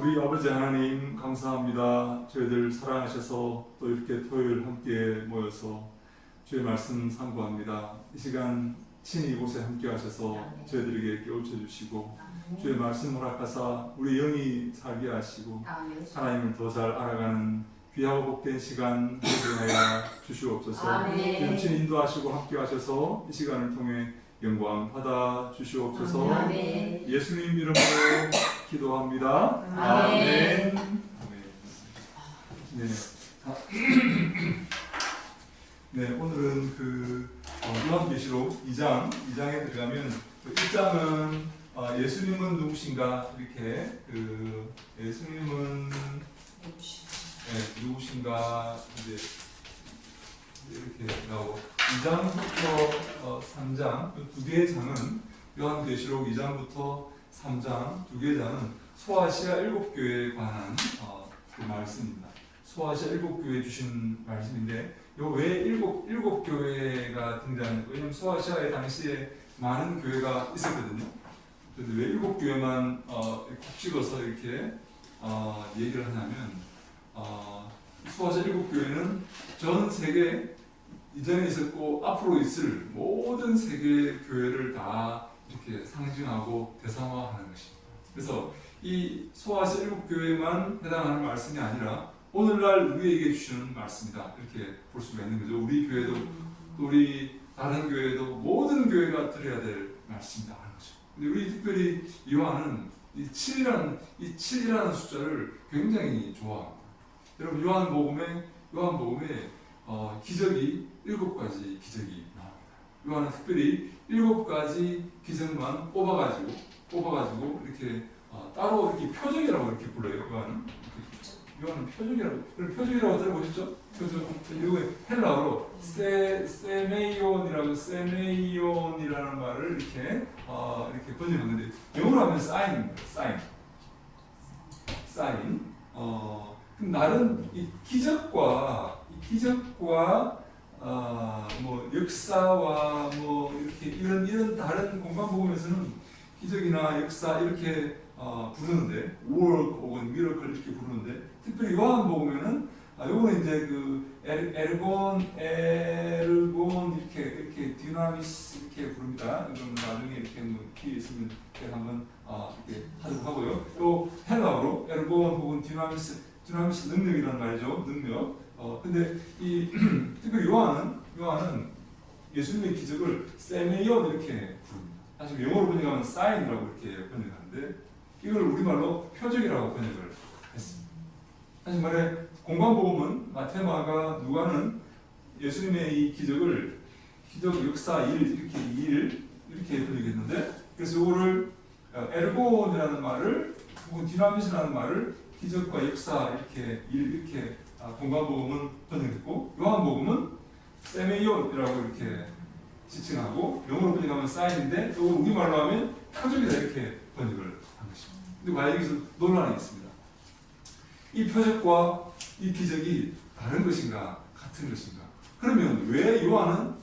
우리 아버지 하나님 감사합니다. 저희들 사랑하셔서 또 이렇게 토요일 함께 모여서 주의 말씀 상고합니다. 이 시간 친히 이곳에 함께 하셔서 저희들에게 깨우쳐 주시고 주의 말씀 허락하사 우리 영이 살게 하시고 하나님을 더 잘 알아가는 귀하고 복된 시간 되게 하여 주시옵소서. 친히 인도하시고 함께 하셔서 이 시간을 통해 영광 받아 주시옵소서. 예수님 이름으로 기도합니다. 아멘. 네. 네, 오늘은 요한계시록 2장에 들어가면 1장은 예수님은 누구신가 이렇게 예수님은 누구신가 이제 이렇게 나오고 2장부터 3장 두 개의 장은 요한계시록 2장부터 3장 두 개의 장은 소아시아 7교회에 관한 그 말씀입니다. 소아시아 7교회에 주신 말씀인데 왜 일곱 교회가 등장했고 왜냐면 소아시아에 당시에 많은 교회가 있었거든요. 그런데 왜 7교회만 콕 찍어서 이렇게 얘기를 하냐면 소아시아 7교회는 전 세계 이전에 있었고 앞으로 있을 모든 세계 교회를 다 이렇게 상징하고 대상화하는 것입니다. 그래서 이 소아시아 7교회만 해당하는 말씀이 아니라 오늘날 우리에게 주시는 말씀이다 이렇게 볼 수가 있는 거죠. 우리 교회도 또 우리 다른 교회도 모든 교회가 들어야 될 말씀이다 하는 거죠. 근데 우리 특별히 요한은 이 7이라는 숫자를 굉장히 좋아합니다. 여러분 요한복음에 기적이 7가지 기적이 나옵니다. 요한은 특별히 7가지 기적만 뽑아가지고 이렇게 따로 이렇게 표적이라고 이렇게 불러요. 요한은 표적이라고. 그럼 표적이라고 들어보셨죠? 이거 헬라어로 세메이온이라는 말을 이렇게 번역하는데 영어로 하면 사인입니다. 사인. 그럼 나름 이 기적과 뭐 역사와 뭐 이렇게 이런 다른 공간 복음에서는 기적이나 역사 이렇게 부르는데 work 혹은 miracle 이렇게 부르는데 특별히 요한복음에는 요거는 이제 그 에르곤 이렇게 디나미스 이렇게 부릅니다. 이건 나중에 이렇게 뭐 기회 있으면 제가 한번 이렇게 하도록 하고요. 또 헬라어로 에르곤 혹은 디나미스 능력이라는 말이죠. 능력. 근데 이 특별히 요한은 예수님의 기적을 세메이온 이렇게 부릅니다. 사실 영어로 번역하면 사인이라고 이렇게 번역하는데 이걸 우리말로 표적이라고 번역을 했습니다. 사실 말해 공관복음은 마태, 마가, 누가는 예수님의 이 기적 역사 이렇게 번역했는데 그래서 이거를 에르곤이라는 말을 혹은 디나미스라는 말을 기적과 역사 이렇게 공관복음은 번역했고 요한복음은 세메이온이라고 이렇게 지칭하고 영어로 번역하면 사인인데 또 우리말로 하면 표적이다 이렇게 번역을 한 것입니다. 근데 과연 여기서 논란이 있습니다. 이 표적과 이 기적이 다른 것인가 같은 것인가? 그러면 왜 요한은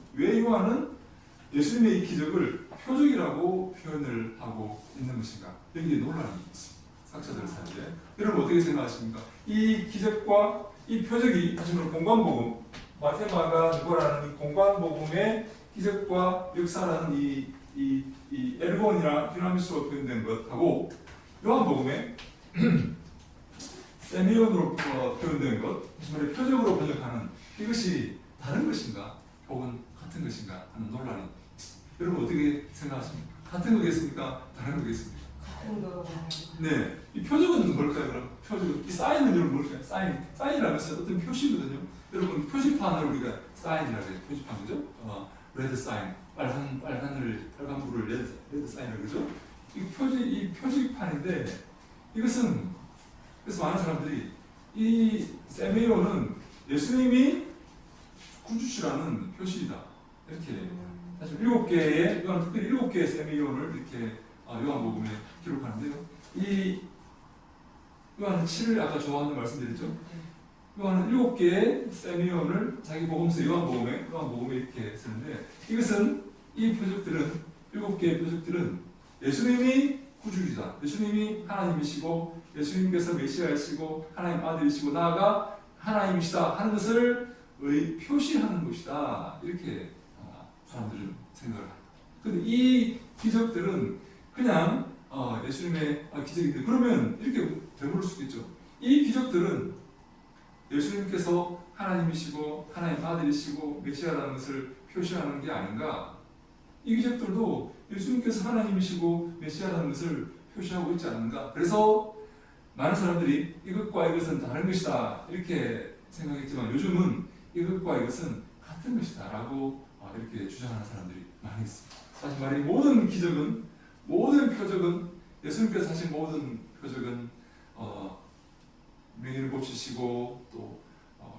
예수님의 이 기적을 표적이라고 표현을 하고 있는 것인가? 여기에 논란이 있습니다. 학자들 사이에. 여러분 어떻게 생각하십니까? 이 기적과 이 표적이 다시 말해 공관복음 마태, 마가, 누가라는 이 공관복음의 기적과 역사라는 이 에르곤이나 디나미스로 표현된 것하고 요한복음의 세미온으로 표현된 것, 다시 말해 표적으로 번역하는 이것이 다른 것인가 혹은 같은 것인가 하는 논란이 있습니다. 여러분 어떻게 생각하십니까? 같은 거겠습니까? 다른 거겠습니까? 같은 거. 네, 이 표적은 뭘까요? 그럼 표적, 이 사인은 여러분 뭘까요? 사인이라는 것은 어떤 표시거든요. 여러분 표지판을 우리가 사인이라고 해요. 표지판 그죠? 레드 사인, 빨간불을 레드 사인이라고 그러죠? 이 표지판인데 이것은 그래서 많은 사람들이 이 세메이온은 예수님이 구주시라는 표시이다 이렇게 사실 7개의 특별히 7개의 세메이온을 이렇게 요한복음에 기록하는데요. 이 요한은 7을 아까 좋아하는 말씀드렸죠. 요한은 7개의 세미온을 자기 복음서 요한복음에 이렇게 쓰는데 이것은 이 표적들은 7개의 표적들은 예수님이 구주이다. 예수님이 하나님이시고 예수님께서 메시아이시고 하나님 아들이시고 나아가 하나님이시다 하는 것을 표시하는 것이다. 이렇게 사람들은 생각을 합니다. 그런데 이 기적들은 그냥 예수님의 기적인데 그러면 이렇게 되물을 수 있겠죠. 이 기적들은 예수님께서 하나님이시고 하나님 아들이시고 메시아라는 것을 표시하는 게 아닌가? 이 기적들도 예수님께서 하나님이시고 메시아라는 것을 표시하고 있지 않는가? 그래서 많은 사람들이 이것과 이것은 다른 것이다 이렇게 생각했지만 요즘은 이것과 이것은 같은 것이다 라고 이렇게 주장하는 사람들이 많이 있습니다. 사실 말이 모든 기적은 모든 표적은 예수님께서 하신 모든 표적은 맹인을 고치시고 또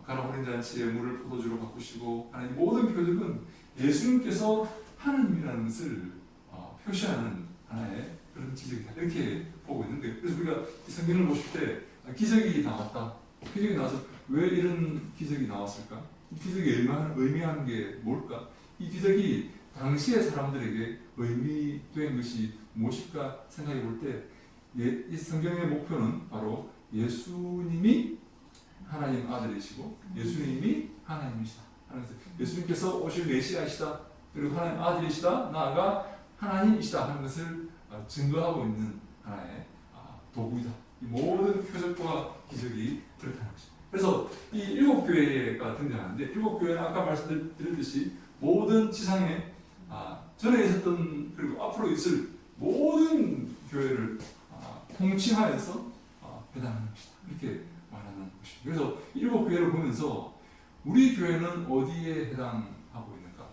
가나 어린 잔치에 물을 포도주로 바꾸시고 하는 모든 표적은 예수님께서 하나님이라는 것을 표시하는 하나의 그런 기적이다 이렇게 보고 있는데 그래서 우리가 이 성경을 보실 때 기적이 나왔다. 기적이 나와서 왜 이런 기적이 나왔을까? 이 기적이 의미하는 게 뭘까? 이 기적이 당시의 사람들에게 의미된 것이 무엇일까 생각해 볼 때 이 성경의 목표는 바로 예수님이 하나님 아들이시고 예수님이 하나님이시다 하는 것을 예수님께서 오실 메시아이시다 그리고 하나님 아들이시다 나아가 하나님이시다 하는 것을 증거하고 있는 하나의 도구이다. 이 모든 표적과 기적이 그렇다는 것입니다. 그래서 이 일곱 교회가 등장하는데 일곱 교회는 아까 말씀드렸듯이 모든 지상에 전에 있었던 그리고 앞으로 있을 모든 교회를 통치하여서 배당하는 것이다. 이렇게 말하는 것입니다. 그래서 일곱 교회를 보면서 우리 교회는 어디에 해당하고 있는가?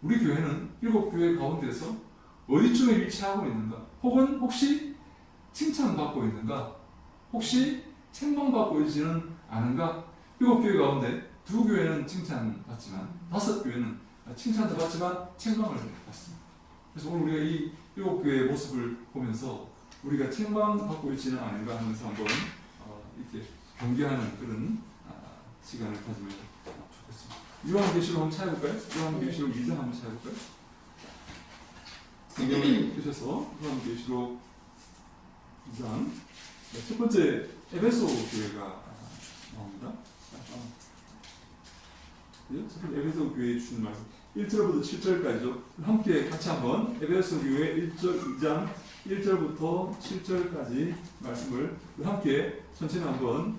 우리 교회는 일곱 교회 가운데서 어디쯤에 위치하고 있는가? 혹은 혹시 칭찬받고 있는가? 혹시 책망받고 있지는 않은가? 일곱 교회 가운데 두 교회는 칭찬받지만 다섯 교회는 칭찬도 받지만 책망을 받습니다. 그래서 오늘 우리가 이 일곱 교회의 모습을 보면서 우리가 책망받고 있지는 않은가 하면서 한번 이렇게 경계하는 그런 시간을 가지면 좋겠습니다. 요한계시록 한번 찾아볼까요? 요한계시록 2장 한번 찾아볼까요? 성경을 펴셔서 요한계시록 2장 첫 번째 에베소 교회가 나옵니다. 첫 번째 에베소 교회에 주신 말씀 1절부터 7절까지죠. 함께 같이 한번 에베소 교회 2장 1절부터 7절까지 말씀을 함께 천천히 한번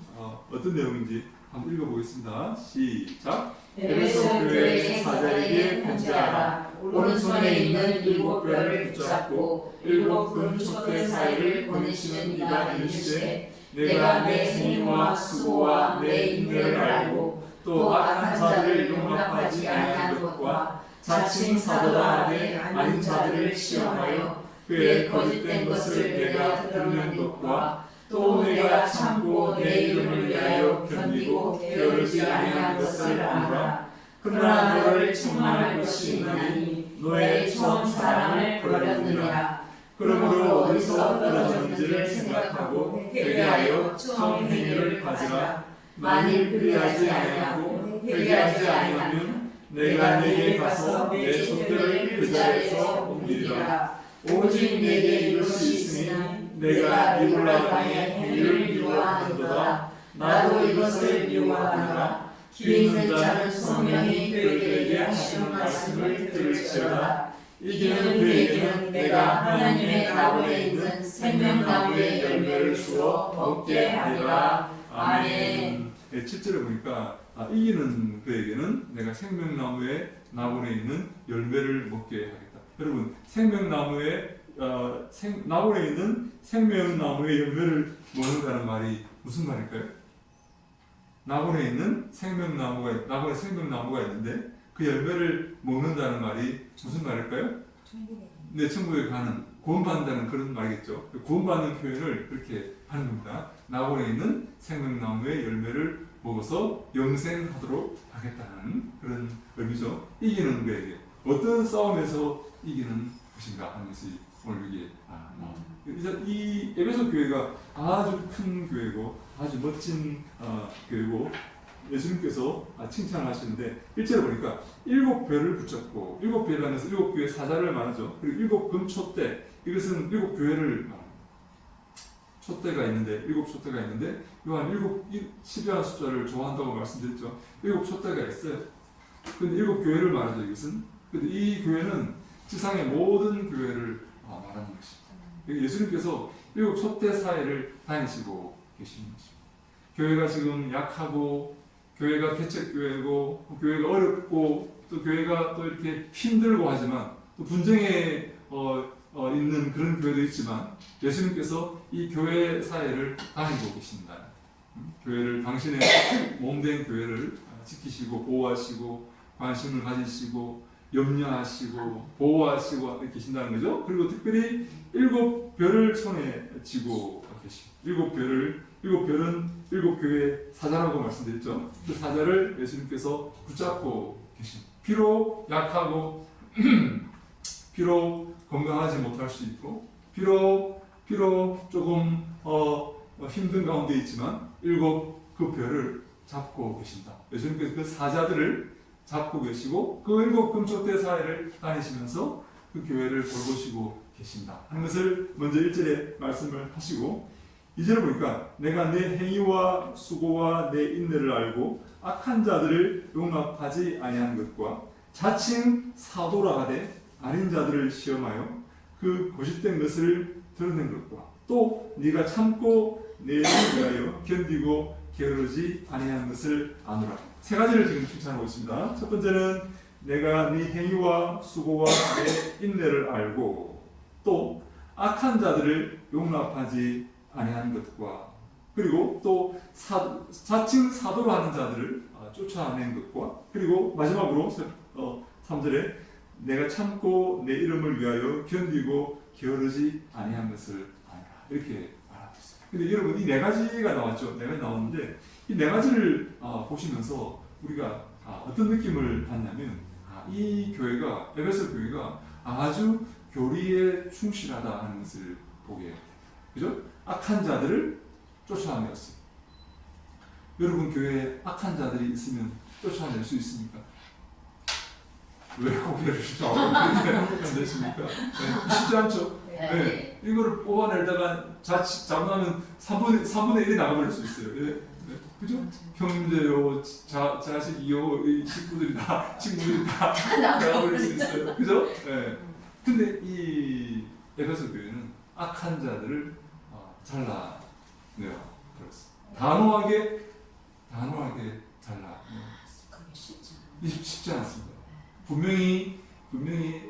어떤 내용인지 한번 읽어보겠습니다. 시작. 에베소 교회 사자에게 편지하라. 오른손에 있는 일곱 별을 붙잡고 일곱 금촛대 사이를 보내시는 이가 이르시되 내가 내 생명과 수고와 내 인내를 알고 또 악한 자들을 용납하지 아니한 것과 자칭 사도라 하되 아닌 자들을 시험하여 그의 거짓된 것을 내가 드러낸 것과 또 내가 참고 내 이름을 위하여 견디고 게으르지 아니한 것을 알아. 그러나 너를 책망할 것이 있나니 너의 처음 사랑을 버렸느니라. 그러므로 어디서 떨어졌는지를 생각하고 회개하여 처음 행위를 가지라. 만일 그리하지 아니하고 회개하지 아니하면 내가 내게 가서 내 촛대를 그 자리에서 옮기리라. 오직 내게 이것이 있으니 내가 니골라 당의 행위를 미워하는도다. 나도 이것을 미워하노라. 귀 있는 자는 성령이 그에게 하시는 말씀을 들을지어다. 이기는 그에게는 내가 하나님의 나무에 있는 생명나무의 열매를 주어 먹게 하리라. 아멘. 7절에 보니까 이기는 그에게는 내가 생명나무에 나무에 있는 열매를 먹게 하겠다. 여러분 생명나무에 나무에 있는 생명나무의 열매를 먹는다는 말이 무슨 말일까요? 나무에 있는 나무에 생명나무가 있는데 그 열매를 먹는다는 말이 무슨 말일까요? 네, 천국에 가는 구원받는다는 그런 말이겠죠. 구원받는 표현을 그렇게 하는 겁니다. 나무에 있는 생명나무의 열매를 먹어서 영생하도록 하겠다는 그런 의미죠. 이기는 그에게 어떤 싸움에서 이기는 것인가 하는 것이 오늘 여기에 나옵니다. 이 에베소 교회가 아주 큰 교회고 아주 멋진 교회고 예수님께서 칭찬을 하시는데 1절에 보니까 7교회를 붙잡고 7교회라는 해서 7교회 사자를 말하죠. 그리고 7금 촛대, 이것은 7교회를 말합니다. 촛대가 있는데 7촛대가 있는데 요한 12라는 숫자를 좋아한다고 말씀드렸죠. 7촛대가 있어요. 근데 7교회를 말하죠. 이것은. 근데 이 교회는 지상의 모든 교회를 말하는 것입니다. 예수님께서 7촛대 사이를 다니시고 계시는 것입니다. 교회가 지금 약하고 교회가 개척교회고 교회가 어렵고 또 교회가 또 이렇게 힘들고 하지만 또 분쟁에 있는 그런 교회도 있지만 예수님께서 이 교회 사회를 다니고 계신다. 교회를 당신의 몸된 교회를 지키시고 보호하시고 관심을 가지시고 염려하시고 보호하시고 계신다는 거죠. 그리고 특별히 7별을 손에 쥐고 계십니다. 7별은 7교회 사자라고 말씀드렸죠. 그 사자를 예수님께서 붙잡고 계십니다. 비록 약하고 비록 건강하지 못할 수 있고 비록 조금 힘든 가운데 있지만 7그 별을 잡고 계신다. 예수님께서 그 사자들을 잡고 계시고 그 7금촛대 사이를 다니시면서 그 교회를 돌보시고 계신다 하는 것을 먼저 1절에 말씀을 하시고 2절을 보니까 내가 내 행위와 수고와 내 인내를 알고 악한 자들을 용납하지 아니한 것과 자칭 사도라 하되 아닌 자들을 시험하여 그 거짓된 것을 드러낸 것과 또 네가 참고 내 일을 위하여 견디고 게으르지 아니한 것을 아노라. 세 가지를 지금 칭찬하고 있습니다. 첫 번째는 내가 네 행위와 수고와 내 인내를 알고 또 악한 자들을 용납하지 아니한 것과 그리고 또 자칭 사도로 하는 자들을 쫓아낸 것과 그리고 마지막으로 3절에 내가 참고 내 이름을 위하여 견디고 게으르지 아니한 것을 아니라 이렇게 말하고 있어요. 근데 여러분 이 네 가지가 나왔죠. 네 가지 나왔는데 이 네 가지를 보시면서 우리가 어떤 느낌을 받냐면 이 교회가 에베소 교회가 아주 교리에 충실하다 하는 것을 보게 돼요. 그죠? 악한 자들을 쫓아내었어요. 여러분 교회에 악한 자들이 있으면 쫓아낼 수 있습니까? 왜 고개를 안 되십니까? 네, 쉽지 않죠? 네. 이거를 뽑아내다가 잘못하면 3분의 1이 나가버릴 수 있어요. 네. 네. 그죠? 형제요, 자식이요, 이 친구들이 다 나가버릴 수 있어요. 그죠? 네. 근데 이 에베소 교회는 악한 자들을 잘라내요. 그렇습니다. 단호하게 잘라내요. 쉽지 않습니다. 분명히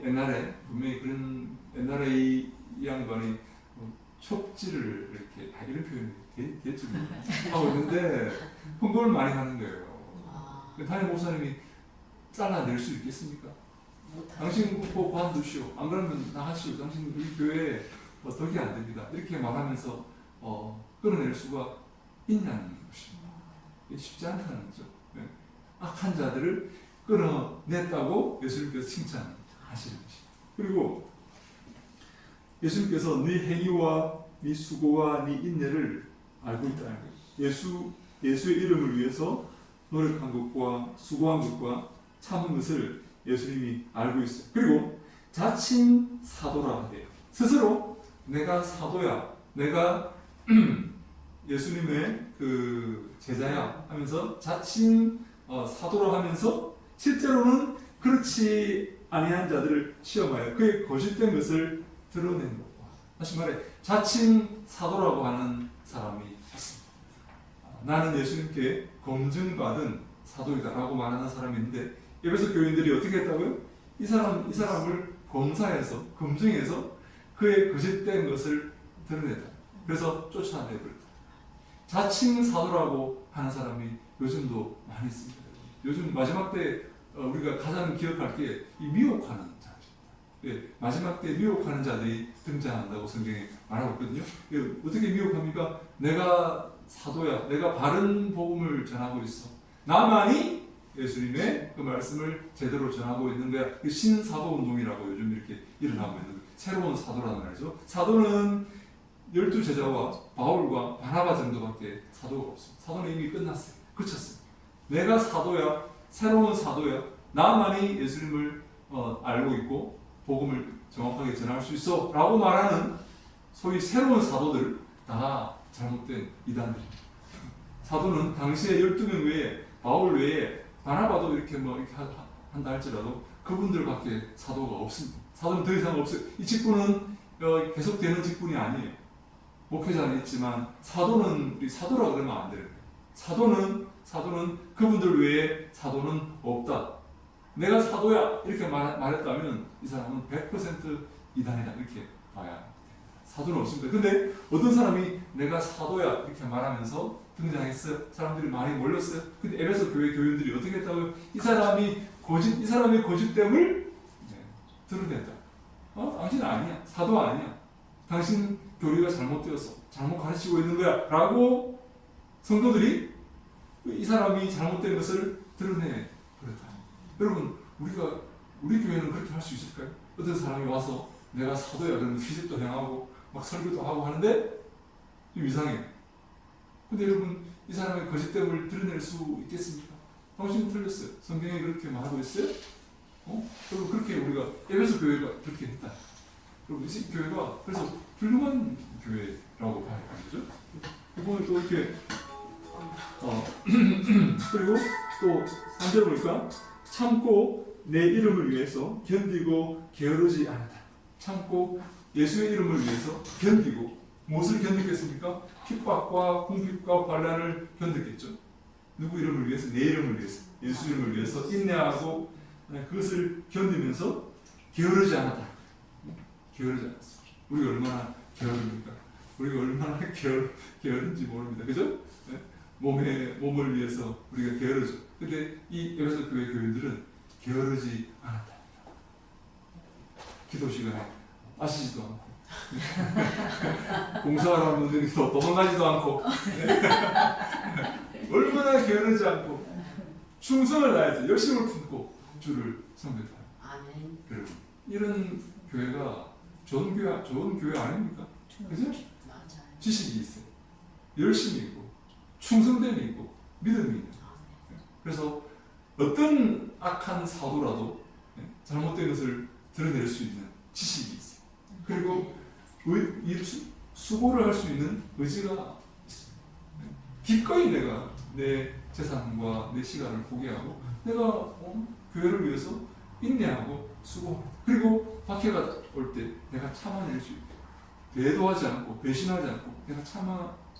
옛날에 그런 옛날에 이 양반이 촉지를 이렇게 이런 표현이 됐죠 하고 있는데 흥분을 많이 하는 거예요. 담임 목사님이 잘라낼 수 있겠습니까? 당신 꼭 관두시오. 안 그러면 나가시오. 당신 우리 교회에 덕이 안 됩니다. 이렇게 말하면서 끌어낼 수가 있냐는 것입니다. 쉽지 않다는 거죠. 네. 악한 자들을 끌어냈다고 예수님께서 칭찬하시는 것입니다. 그리고 예수님께서 네 행위와 네 수고와 네 인내를 알고 있다는 거예요. 예수의 이름을 위해서 노력한 것과 수고한 것과 참은 것을 예수님이 알고 있어요. 그리고 자칭 사도라 하대요. 스스로 내가 사도야, 내가 예수님의 그 제자야 하면서 자칭 사도라 하면서 실제로는 그렇지 아니한 자들을 시험하여 그의 거짓된 것을 드러낸 것과 다시 말해 자칭 사도라고 하는 사람이 있습니다. 나는 예수님께 검증받은 사도이다라고 말하는 사람이 있는데 에베소 교인들이 어떻게 했다고요? 이 사람을 검사해서 검증해서 그의 거짓된 것을 드러냈다. 그래서 쫓아내버렸다. 자칭 사도라고 하는 사람이 요즘도 많이 있습니다. 요즘 마지막 때 우리가 가장 기억할 게 이 미혹하는 자들입니다. 예, 마지막 때 미혹하는 자들이 등장한다고 성경에 말하고 있거든요. 예, 어떻게 미혹합니까? 내가 사도야, 내가 바른 복음을 전하고 있어. 나만이 예수님의 그 말씀을 제대로 전하고 있는 거야. 그 신사도 운동이라고 요즘 이렇게 일어나고 있는 거예요. 새로운 사도라는 말이죠. 사도는 12제자와 바울과 바나바 정도밖에 사도가 없습니다. 사도는 이미 끝났어요. 그쳤어요. 내가 사도야, 새로운 사도야, 나만이 예수님을 알고 있고 복음을 정확하게 전할 수 있어 라고 말하는 소위 새로운 사도들 다 잘못된 이단들입니다. 사도는 당시에 12명 외에 바울 외에 바나바도 이렇게 한다 할지라도 그분들밖에 사도가 없습니다. 사도는 더 이상 없어요. 이 직분은 계속되는 직분이 아니에요. 목회자는 있지만 사도는 사도라 그러면 안 돼요. 사도는 그분들 외에 사도는 없다. 내가 사도야 이렇게 말했다면 이 사람은 100% 이단이다 이렇게 봐야 됩니다. 사도는 없습니다. 근데 어떤 사람이 내가 사도야 이렇게 말하면서 등장했어요. 사람들이 많이 몰렸어요. 근데 에베소 교회 교인들이 어떻게 했다고요? 이 사람의 고집됨을 드러냈다. 당신 아니야. 사도 아니야. 당신 교리가 잘못되었어. 잘못 가르치고 있는 거야. 라고 성도들이 이 사람이 잘못된 것을 드러내 버렸다. 여러분, 우리 교회는 그렇게 할 수 있을까요? 어떤 사람이 와서 내가 사도야 그러면 기집도 행하고 막 설교도 하고 하는데 좀 이상해. 근데 여러분, 이 사람의 거짓됨을 드러낼 수 있겠습니까? 당신은 틀렸어요. 성경에 그렇게 말하고 있어요? 여러분, 그렇게 우리가 에베소 교회가 그렇게 했다. 여러분, 이 교회가 그래서 훌륭한 교회라고 봐야 되죠. 이번에 또 이렇게 그리고 또 3절 보니까 참고 내 이름을 위해서 견디고 게으르지 않았다. 참고 예수의 이름을 위해서 견디고 무엇을 견디겠습니까? 핍박과 궁핍과 반란을 견디겠죠. 누구 이름을 위해서? 내 이름을 위해서, 예수 이름을 위해서 인내하고 그것을 견디면서 게으르지 않았다. 게으르지 않았어. 우리가 얼마나 게으릅니까? 우리가 얼마나 게으른지 모릅니다. 그죠? 네? 몸을 위해서 우리가 게으르죠. 근데 이 에베소 교회 교인들은 게으르지 않았다. 기도 시간에 마시지도 않고 공사하라는 분들도 도망가지도 않고 얼마나 게으르지 않고 충성을 다해서 열심을 품고 주를 섬겼다. 아멘. 여러분, 이런 교회가 좋은 교회 아닙니까? 그죠? 맞아요. 지식이 있어요. 열심이 있고 충성됨이 있고 믿음이 있는. 그래서 어떤 악한 사도라도 잘못된 것을 드러낼 수 있는 지식이 있어요. 그리고 수고를 할 수 있는 의지가 있어요. 기꺼이 내가 내 재산과 내 시간을 포기하고 내가 교회를 위해서 인내하고 수고합니다. 그리고 박해가 올 때 내가 참아낼 수 있고 배도하지 않고 배신하지 않고 내가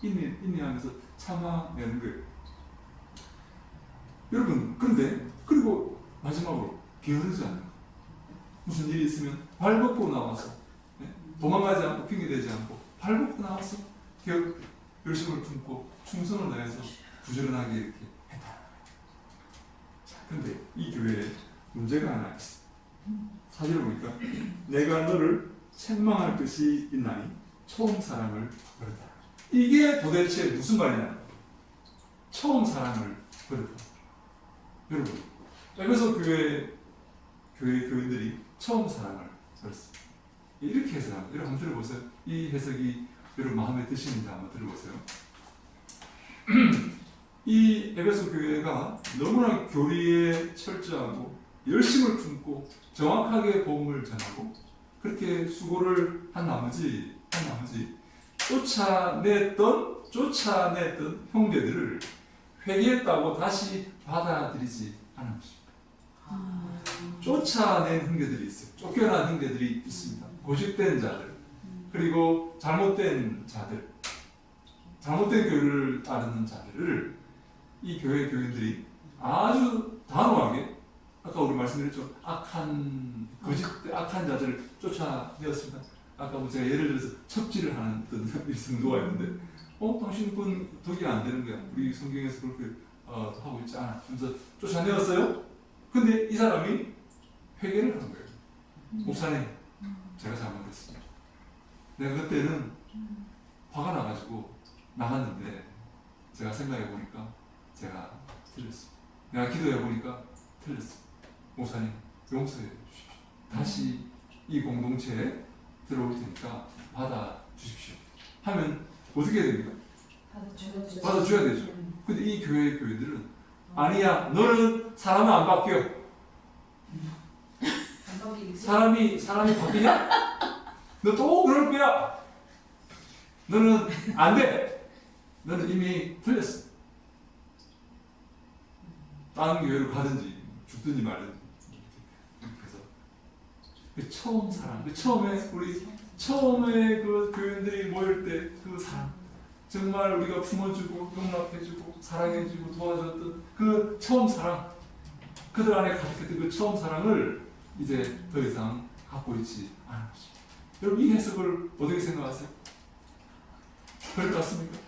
인내하면서 참아내는 거예요. 여러분, 그런데 그리고 마지막으로 게으르지 않는 거. 무슨 일이 있으면 발벗고 나와서 도망가지 않고 핑계대지 않고 발벗고 나와서 열심을 품고 충성을 다해서 부지런하게 이렇게 했다. 자, 근데 이 교회에 문제가 하나 있어. 사실을 보니까 내가 너를 책망할 것이 있나니 처음 사랑을 버렸다. 이게 도대체 무슨 말이냐? 처음 사랑을 버렸다. 여러분, 에베소 교회 교인들이 처음 사랑을 버렸습니다. 이렇게 해석합니다. 여러분 한번 들어보세요. 이 해석이 여러분 마음에 드시는지 한번 들어보세요. 이 에베소 교회가 너무나 교리에 철저하고 열심을 품고 정확하게 복음을 전하고 그렇게 수고를 한 나머지 쫓아냈던 형제들을 회개했다고 다시 받아들이지 않은 것입니다. 쫓아낸 형제들이 있어요. 쫓겨난 형제들이 있습니다. 고집된 자들, 그리고 잘못된 자들, 잘못된 교리를 따르는 자들을 이 교회 교인들이 아주 단호하게, 아까 우리 말씀드렸죠, 악한 자들을 쫓아내었습니다. 아까 제가 예를 들어서 첩지를 하는 어떤 성도가 있는데, 당신 그건 덕이 안 되는 거야. 우리 성경에서 그렇게 하고 있지 않아. 그래서 쫓아내었어요. 근데 이 사람이 회개를 한 거예요. 목사님, 제가 잘못했습니다. 내가 그때는 화가 나가지고 나갔는데 제가 생각해 보니까 제가 틀렸습니다. 내가 기도해 보니까 틀렸습니다. 목사님, 용서해 주십시오. 다시 이 공동체에 들어올 테니까 받아 주십시오. 하면 어떻게 해야 됩니까? 받아줘야 되죠. 근데 이 교회들은 아니야. 너는 사람은 안 바뀌어. 사람이 바뀌냐? 너 또 그럴 거야. 너는 안 돼. 너는 이미 틀렸어. 다른 교회로 가든지 죽든지 말든지. 그래서 그 처음 사랑, 그 처음에 그 교인들이 모일 때 그 사랑, 정말 우리가 품어주고 용납해주고 사랑해주고 도와줬던 그 처음 사랑, 그들 안에 가득했던 그 처음 사랑을 이제 더 이상 갖고 있지 않은 것입니다. 여러분, 이 해석을 어떻게 생각하세요? 그럴 것 같습니까?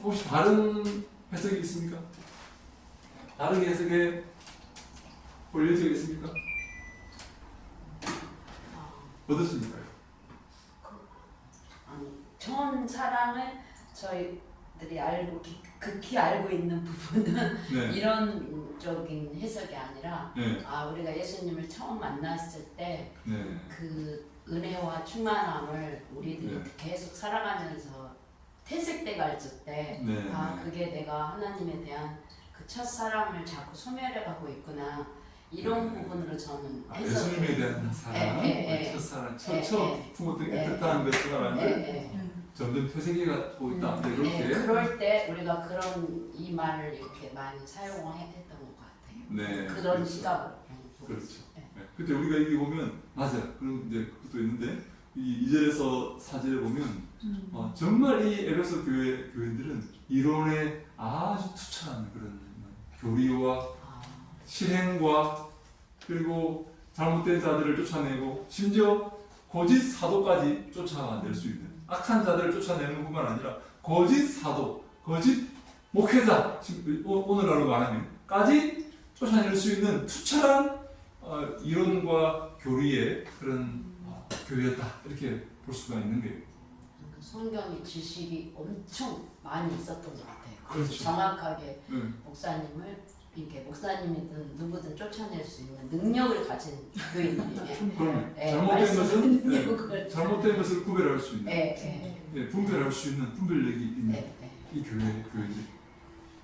혹시 다른 해석이 있습니까? 다른 해석에 올려져 있습니까? 어떻습니까? 처음 사랑을 저희들이 극히 알고 있는 부분은 네. 이런적인 해석이 아니라 네. 우리가 예수님을 처음 만났을 때 네. 그 은혜와 충만함을 우리들이 네. 계속 살아가면서 퇴색돼 갔을 때 네. 그게 내가 하나님에 대한 그 첫사랑을 자꾸 소멸해 가고 있구나, 이런 네. 부분으로 저는 예수님에 대한 사랑, 첫사랑, 처음 품었던 애틋한 그 사랑을 점점 퇴색해 가고 있다. 이렇게. 그럴 때 우리가 이 말을 이렇게 많이 사용했던 것 같아요. 네. 그런 그렇죠. 시각으로. 그렇죠. 네. 그때 우리가 여기 보면 맞아요. 그럼 이제 그것도 있는데 이 2절에서 4절에 보면 정말 이 에베소 교인들은 이론에 아주 투철한 그런 교리와 실행과 그리고 잘못된 자들을 쫓아내고 심지어 거짓 사도까지 쫓아낼 수 있는, 악한 자들을 쫓아내는 뿐만 아니라 거짓 사도, 거짓 목회자, 오늘날로 말하면까지 쫓아낼 수 있는 투철한 이론과 교리의 그런 교회였다, 이렇게 볼 수가 있는 거예요. 성경의 지식이 엄청 많이 있었던 것 같아요. 그렇죠. 정확하게 목사님이든 누구든 쫓아낼 수 있는 능력을 가진 교인들이에요. 그럼 잘못된 것을 구별할 수 있는, 분별할 수 있는 분별력이 있는 이 교회들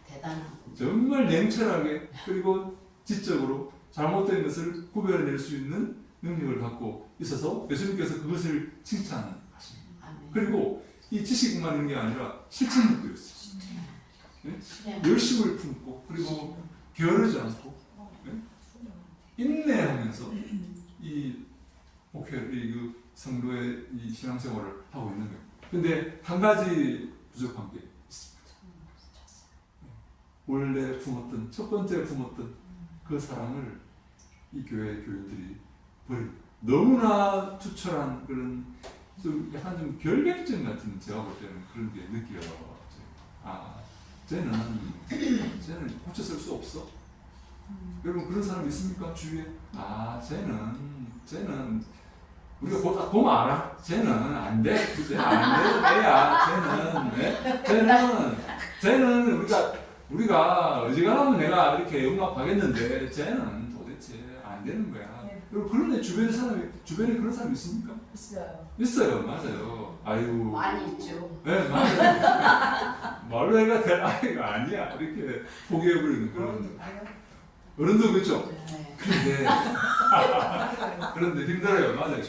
대단하고 정말 냉철하게 그리고 지적으로 잘못된 것을 구별해낼 수 있는 능력을 갖고 있어서 예수님께서 그것을 칭찬하십니다. 그리고 이 지식만 있는 게 아니라 실천력도 있어요. 열심을 품고 그리고 게으르지 않고 인내하면서 이 목회, 그 성도의 이 신앙생활을 하고 있는 거예요. 근데 한 가지 부족한 게 있습니다. 원래 품었던, 첫 번째 품었던 그 사랑을 이 교회 교인들이 버립니다. 너무나 투철한 그런 약간 좀 결백증 같은, 제가 볼 때는 그런 게 느껴요. 쟤는 고쳐 쓸 수 없어. 여러분, 그런 사람 있습니까? 주위에? 쟤는 우리가 보면 알아. 쟤는 안 돼. 쟤는 안 되는 애야. 쟤는 우리가 어지간하면 내가 이렇게 용납하겠는데 쟤는 도대체 안 되는 거야. 여러분, 그런 애 주변에 그런 사람 있습니까? 있어요. 맞아요. 아유. 많이 있죠. 네, 맞아요. 말로 해가 될 아이가 아니야. 이렇게 포기해버리는 그런. 어른도 그렇죠? 그런데 힘들어요. 맞아요.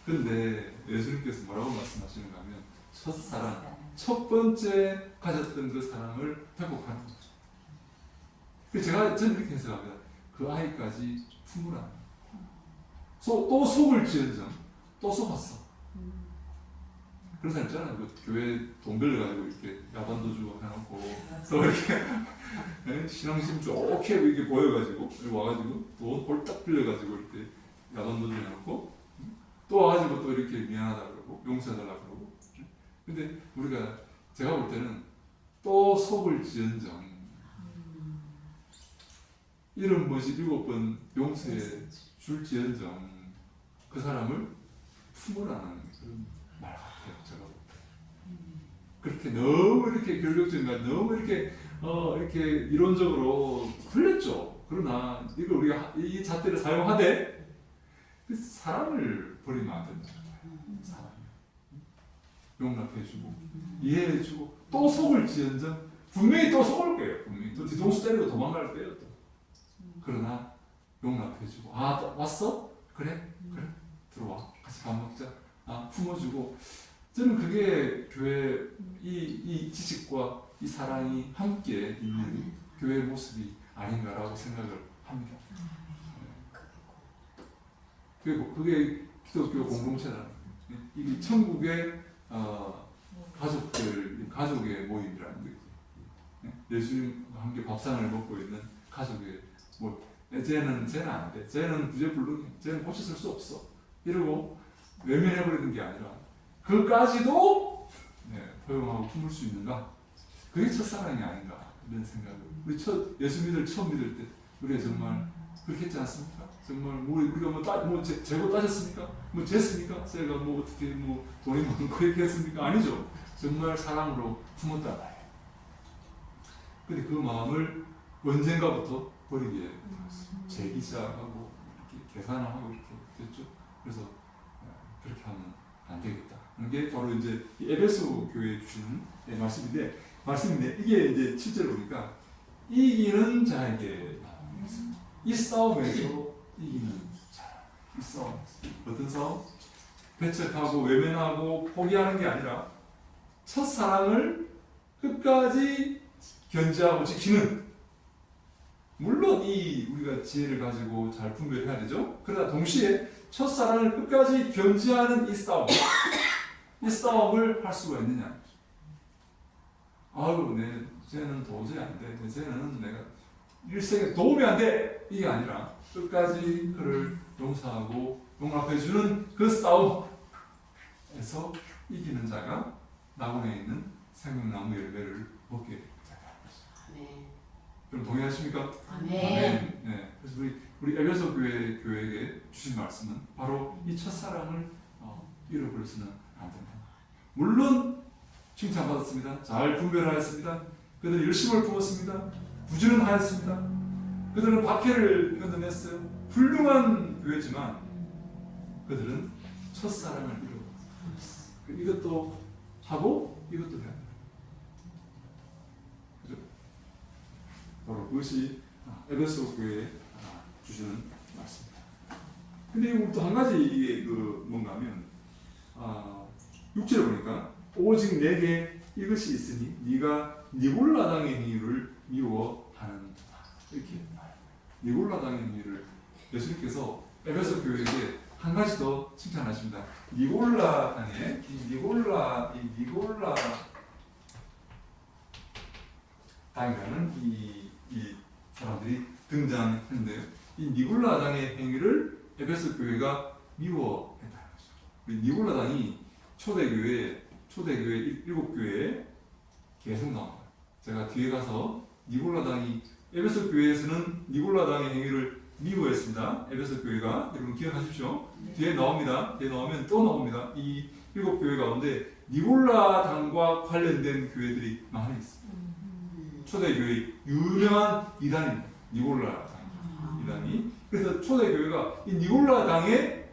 근데 예수님께서 뭐라고 말씀하시는가 하면 첫사랑, 첫 번째 가졌던 그 사랑을 회복하는 거죠. 저는 이렇게 해석합니다. 그 아이까지 품으라. 또 속을 지은정, 또 속았어. 그런 사람 있잖아요. 그 교회 돈 빌려가지고 이렇게 야단도 주고 해놓고 또 이렇게 신앙심 좋게 이렇게 보여가지고 와가지고 돈 홀딱 빌려가지고 이렇게 야단도 주고 해놓고 또 와가지고 또 이렇게 미안하다 그러고 용서해달라 그러고. 근데 제가 볼 때는 또 속을 지은정, 이런 것이 7번 용서해 줄지언정 그 사람을 품으라는 그런 말 같아요. 제가 볼 때. 그렇게 너무 이렇게 결격적인가, 너무 이렇게 이론적으로 풀렸죠. 그러나 이걸 우리가 이 잣대를 사용하되 그 사랑을 버리면 안 된다. 사랑. 용납해주고 이해해주고 또 속을 지언정 분명히 또 속을 거예요. 분명히 또 뒤통수 때리고 도망갈 거예요. 또. 그러나 용납해주고 또 왔어? 그래 들어와 같이 밥 먹자. 품어주고 저는 그게 교회 이 지식과 이 사랑이 함께 있는 교회의 모습이 아닌가라고 생각을 합니다. 그게 기독교 공동체라는 거예요. 이게 천국의 가족의 모임이라는 거예요. 예수님과 함께 밥상을 먹고 있는 가족의 모임. 쟤는 안 돼. 쟤는 구제불능이야. 쟤는 고쳐줄 수 없어. 이러고 외면해버리는 게 아니라 그까지도 포용하고 품을 수 있는가? 그게 첫사랑이 아닌가 이런 생각을 우리 예수 처음 믿을 때 우리가 정말 그렇게 했지 않습니까? 정말 우리가 재고 따졌습니까? 쟀습니까? 제가 어떻게 돈이 많고 이렇게 했습니까? 아니죠. 정말 사랑으로 품었다 말이에요. 근데 그 마음을 언젠가부터 버리게 되었어요. 재기자하고 이렇게 계산하고 이렇게 됐죠. 그래서 그렇게 하면 안 되겠다. 이게 바로 이제 에베소 교회에 주시는 말씀인데 이게 이제 7절 보니까 이기는 자에게 이 싸움에서 이기는 자. 이 싸움. 어떤 싸움? 배척하고 외면하고 포기하는 게 아니라 첫사랑을 끝까지 견지하고 지키는 물론 우리가 지혜를 가지고 잘 분별해야 되죠. 그러나 동시에 첫사랑을 끝까지 견지하는 이 싸움을 할 수가 있느냐. 쟤는 도저히 안 돼. 쟤는 내가 일생에 도움이 안 돼. 이게 아니라 끝까지 그를 용서하고 용납해주는 그 싸움에서 이기는 자가 낙원에 있는 생명나무 열매를 먹게 됩니다. 그럼 동의하십니까? 아멘. 네. 그래서 우리 에베소 교회에게 주신 말씀은 바로 이 첫사랑을 잃어버려서는 안 된다. 물론 칭찬받았습니다. 잘 분별하였습니다. 그들은 열심을 부었습니다. 부지런하였습니다. 그들은 박해를 견뎌냈어요. 훌륭한 교회지만 그들은 첫사랑을 잃어버렸어요. 이것도 하고 이것도 해야 돼요. 그죠? 바로 그것이 에베소 교회에 주시는 말씀입니다. 근데 또 한 가지 이게 뭔가 하면 6절에 보니까 오직 내게 이것이 있으니 네가 니골라당의 행위를 미워하는구나. 이렇게 니골라당의 행위를 예수님께서 에베소 교회에게 한 가지 더 칭찬하십니다. 니골라당의 니골라 당이라는 이 사람들이 등장했는데요. 이 니골라당의 행위를 에베소 교회가 미워했다는 거죠. 니골라당이 초대교회 7교회에 계속 나옵니다. 제가 뒤에 가서 니골라당이 에베소 교회에서는 니골라당의 행위를 미워했습니다. 에베소 교회가 여러분 기억하십시오. 뒤에 나옵니다. 뒤에 나오면 또 나옵니다. 이 7교회 가운데 니골라당과 관련된 교회들이 많이 있습니다. 초대교회 유명한 이단입니다. 니골라당 이단이. 그래서 초대교회가 이 니골라당에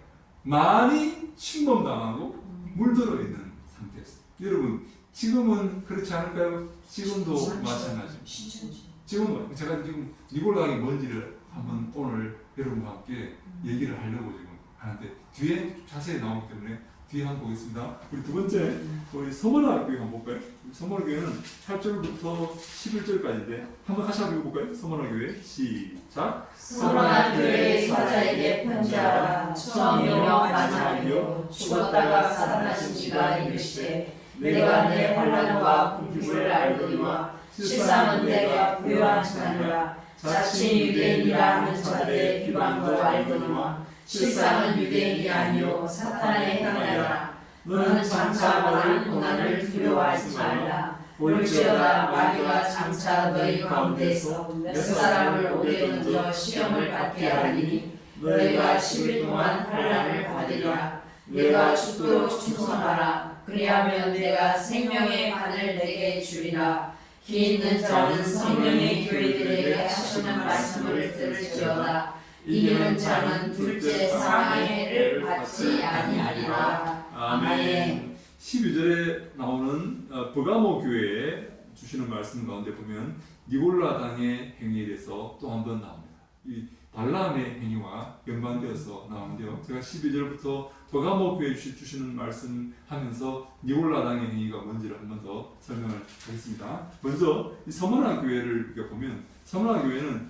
많이 침범당하고 물들어 있는 상태였습니다. 여러분 지금은 그렇지 않을까요? 지금도 마찬가지입니다. 지금도 제가 지금 니골라당이 뭔지를 한번 오늘 여러분과 함께 얘기를 하려고 지금 하는데 뒤에 자세히 나오기 때문에 뒤에 한번 보겠습니다. 우리 두 번째 우리 서머나 교회 한번 볼까요? 서머나 교회는 8절부터 11절까지인데 한번 같이 한번 읽어볼까요? 서머나 교회 시작. 서머나 교회 사자에게 편지하라. 처음이요 마지막이요 죽었다가 살아나신 이가 이르시되 내가 내 환난과 궁핍을 알거니와 실상은 내가 부요하지 않으라. 자칭 유대인이라 하는 자들의 비방도 알거니와 실상은 유대인이 아니요 사탄의 행하라. 너는 장차 받을 고난을 두려워하지 말라. 볼지어다 마귀가 장차 너희 가운데서 몇 사람을 오게 던져 시험을 받게 하리니 너희가 10일 동안 환난을 받으리라. 내가 죽도록 충성하라. 그리하면 내가 생명의 간을 내게 주리라. 귀 있는 자는 성령의 교회들에게 하시는 말씀을 들을지어다. 이기는 자는 둘째 사망의 해를 받지 아니하리라. 아멘. 12절에 나오는 버가모 교회의 주시는 말씀 가운데 보면 니골라 당의 행위에 대해서 또 한 번 나옵니다. 이 발람의 행위와 연관되어서 나오는데요. 제가 12절부터 더가모 교회 주시는 말씀하면서 니골라 당의 행위가 뭔지를 한 번 더 설명을 하겠습니다. 먼저 이 서머나 교회를 우리가 보면 서머나 교회는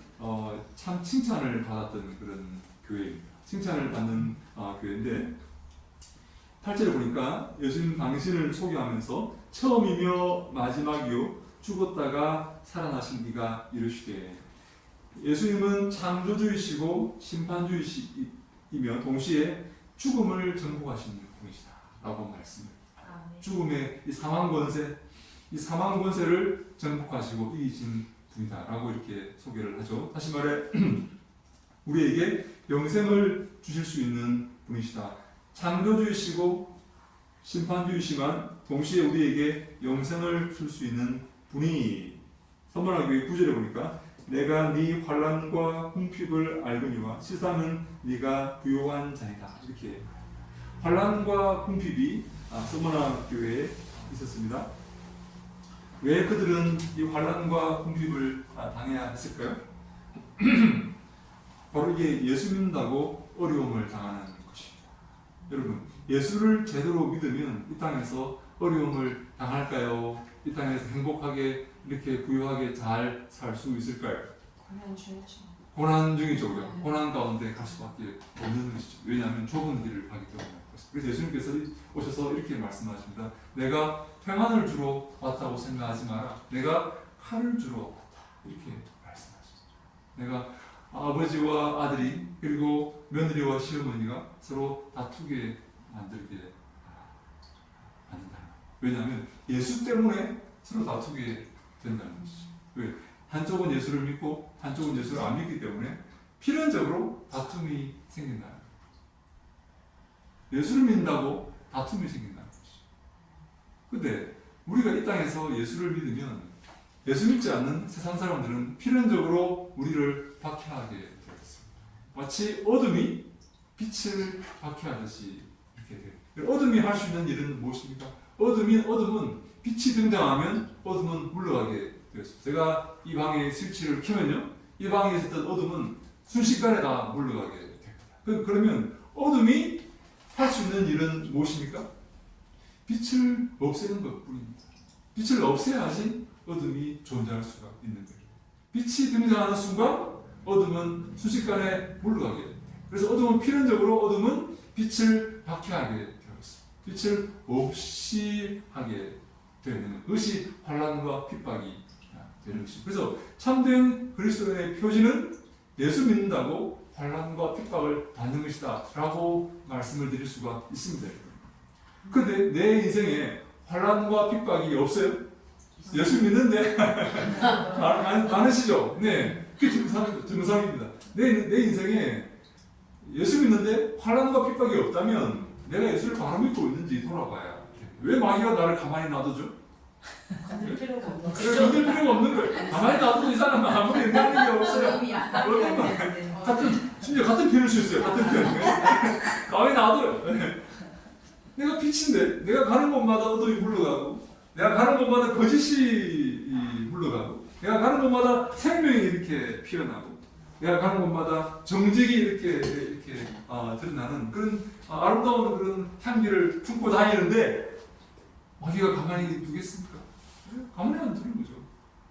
참 칭찬을 받았던 그런 교회입니다. 칭찬을 받는 교회인데 8절에 보니까 예수님 당신을 소개하면서 처음이며 마지막이요 죽었다가 살아나신 이가 이르시되 예수님은 창조주이시고 심판주이시며 동시에 죽음을 정복하신 분이시다 라고 말씀을 죽음의 이 사망 권세를 정복하시고 이기신 분이다 라고 이렇게 소개를 하죠. 다시 말해 우리에게 영생을 주실 수 있는 분이시다. 창조주이시고 심판주이시만 동시에 우리에게 영생을 줄 수 있는 분이 서머나 교회 9절에 보니까 내가 네 환난과 궁핍을 알거니와 실상은 네가 부요한 자이다. 이렇게 환난과 궁핍이 서머나 교회에 있었습니다. 왜 그들은 이 환난과 궁핍을 당해야 했을까요? 바로 이게 예수 믿는다고 어려움을 당하는 것입니다. 여러분, 예수를 제대로 믿으면 이 땅에서 어려움을 당할까요? 이 땅에서 행복하게 이렇게 부유하게 잘 살 수 있을까요? 고난 중이죠. 고난 가운데 갈 수밖에 없는 것이죠. 왜냐하면 좁은 길을 가기 때문에. 그래서 예수님께서 오셔서 이렇게 말씀하십니다. 내가 평안을 주러 왔다고 생각하지 마라. 내가 칼을 주러 왔다. 이렇게 말씀하셨죠. 내가 아버지와 아들이 그리고 며느리와 시어머니가 서로 다투게 만들게 만든다. 왜냐하면 예수 때문에 서로 다투게 된다는 것이죠. 왜? 한쪽은 예수를 믿고 한쪽은 예수를 안 믿기 때문에 필연적으로 다툼이 생긴다. 예수를 믿는다고 다툼이 생긴다는 것이죠. 근데 우리가 이 땅에서 예수를 믿으면 예수 믿지 않는 세상 사람들은 필연적으로 우리를 박해하게 되었습니다. 마치 어둠이 빛을 박해하듯이 이렇게 돼요. 어둠이 할 수 있는 일은 무엇입니까? 어둠은 빛이 등장하면 어둠은 물러가게 되었습니다. 제가 이 방에 스위치를 켜면요, 이 방에 있었던 어둠은 순식간에 다 물러가게 됩니다. 그러면 어둠이 할 수 있는 일은 무엇입니까? 빛을 없애는 것뿐입니다. 빛을 없애야지 어둠이 존재할 수가 있는 거예요. 빛이 등장하는 순간 어둠은 순식간에 물러가게 됩니다. 그래서 어둠은 필연적으로 어둠은 빛을 박해하게 되었습니다. 빛을 없이 하게 되는 것이 환난과 핍박이 되는 것입니다. 그래서 참된 그리스도인의 표지는 예수 믿는다고 환난과 핍박을 받는 것이다 라고 말씀을 드릴 수가 있습니다. 그런데 내 인생에 환난과 핍박이 없어요? 예수 믿는데 많으시죠? 네, 그게 정상입니다. 내 인생에 예수 믿는데 환난과 핍박이 없다면 내가 예수를 바로 믿고 있는지 돌아봐야. 왜 마귀가 나를 가만히 놔두죠? 건들 필요가 없는 그래, 건들 필요가 없는 거예요. 가만히 놔두고 이 사람은 아무리 의미하는 게 없어요. 심지어 같은 편을 쓰였어요. 같은 편. 가만히 놔둬요. 내가 빛인데 내가 가는 곳마다 어둠이 물러가고 내가 가는 곳마다 거짓이 물러가고 내가 가는 곳마다 생명이 이렇게 피어나고 내가 가는 곳마다 정직이 이렇게 드러나는 그런 아름다운 그런 향기를 품고 다니는데 마귀가 가만히 두겠습니까? 가만히 안 두는 거죠.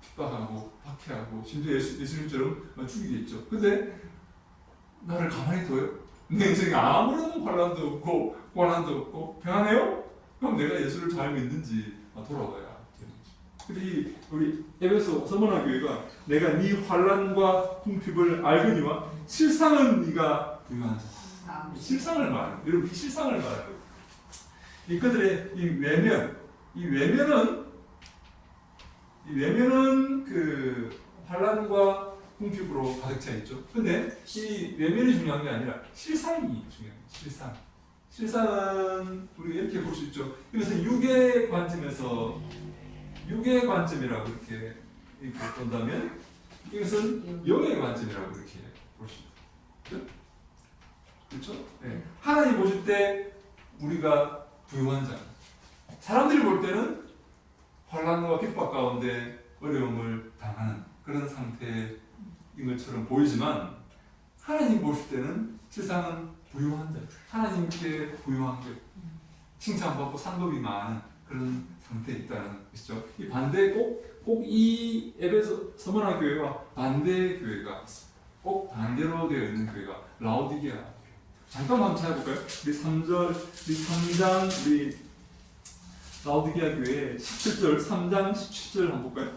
핍박하고 박해하고 심지어 예수님처럼 죽이겠죠. 근데 나를 가만히 둬요? 내 인생에 아무런 환난도 없고 고난도 없고 평안해요? 그럼 내가 예수를 잘 믿는지 돌아봐야 되는 거죠. 그리고 우리 에베소 서머나 교회가 내가 네 환난과 궁핍을 알거니와 실상은 네가 부유한 자. 실상을 말해요. 여러분 이 실상을 말해요. 그들의 이 외면은 그 환난과 궁핍으로 가득 차 있죠. 근데 이 외면이 중요한 게 아니라 실상이 중요해요. 실상은 우리가 이렇게 볼 수 있죠. 이것은 육의 관점이라고 이렇게 본다면 이것은 영의 관점이라고 이렇게 볼 수 있죠. 그렇죠? 네. 하나님 보실 때 우리가 부유한 자, 사람들이 볼 때는 환난과 핍박 가운데 어려움을 당하는 그런 상태인 것처럼 보이지만 하나님 보실 때는 세상은 부유한 자, 하나님께 부유한 것, 칭찬받고 상급이 많은 그런 상태에 있다는 것이죠. 이 반대 꼭 이 에베소 서머나 교회와 반대 교회가 있습니다. 꼭 반대로 되어 있는 교회가 라오디게아 교회. 잠깐만 한번 찾아볼까요? 우리 3장 우리 라오디게아 교회 17절 3장 17절 한번 볼까요?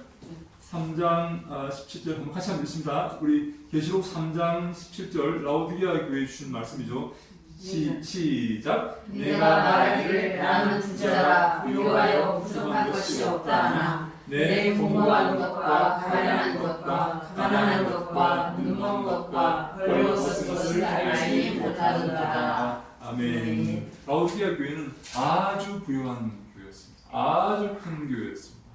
3장 17절 한번 같이 한번 읽습니다. 우리 계시록 3장 17절 라오디게아 교회에 주신 말씀이죠. 시작. 내가 말하기를 나는 부자라 부유하여 부족한 것이 없다 하나 내 공부하는 것과 가련한 것과 가난한 것과 눈먼 것과 벌거벗은 것을 알지 못하노라. 아멘. 라오디게아 교회는 아주 부유한 교회였습니다. 아주 큰 교회였습니다.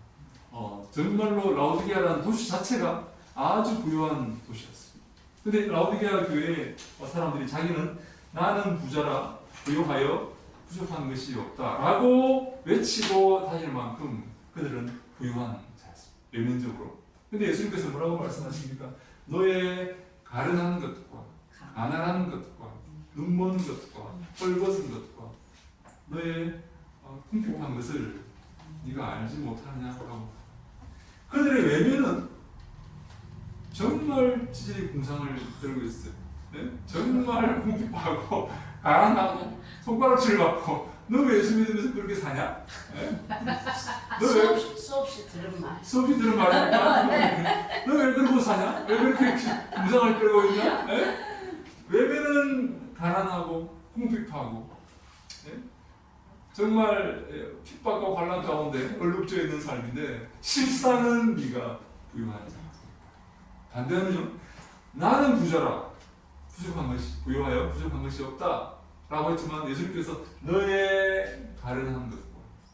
정말로 라오디게아라는 도시 자체가 아주 부유한 도시였습니다. 근데 라오디게아 교회 사람들이 자기는 나는 부자라 부유하여 부족한 것이 없다라고 외치고 다닐 만큼 그들은 부유한 자였습니다. 외면적으로. 근데 예수님께서 뭐라고 말씀하십니까? 너의 가련한 것과 가난한 것과 눈먼 것과 헐벗은 것과 너의 궁핍한 것을 네가 알지 못하느냐고. 그들의 외면은 정말 지질이 궁상을 들고 있어요. 네? 정말 궁핍하고 가난하고 손가락질 받고 너 왜 예수 믿으면서 그렇게 사냐? 네? 수없이 들은 말. 수없이 들은 말이니까 너 왜 그러고 사냐? 왜 그렇게 궁상을 끌고 있냐? 네? 외면은 가난하고 궁핍하고 네? 정말 핍박과 환난 가운데 얼룩져 있는 삶인데 실상은 네가 부유한 자. 반대하면요. 나는 부자라 부족한 것이 부유하여 부족한 것이 없다 라고 했지만 예수님께서 너의 가련한 것과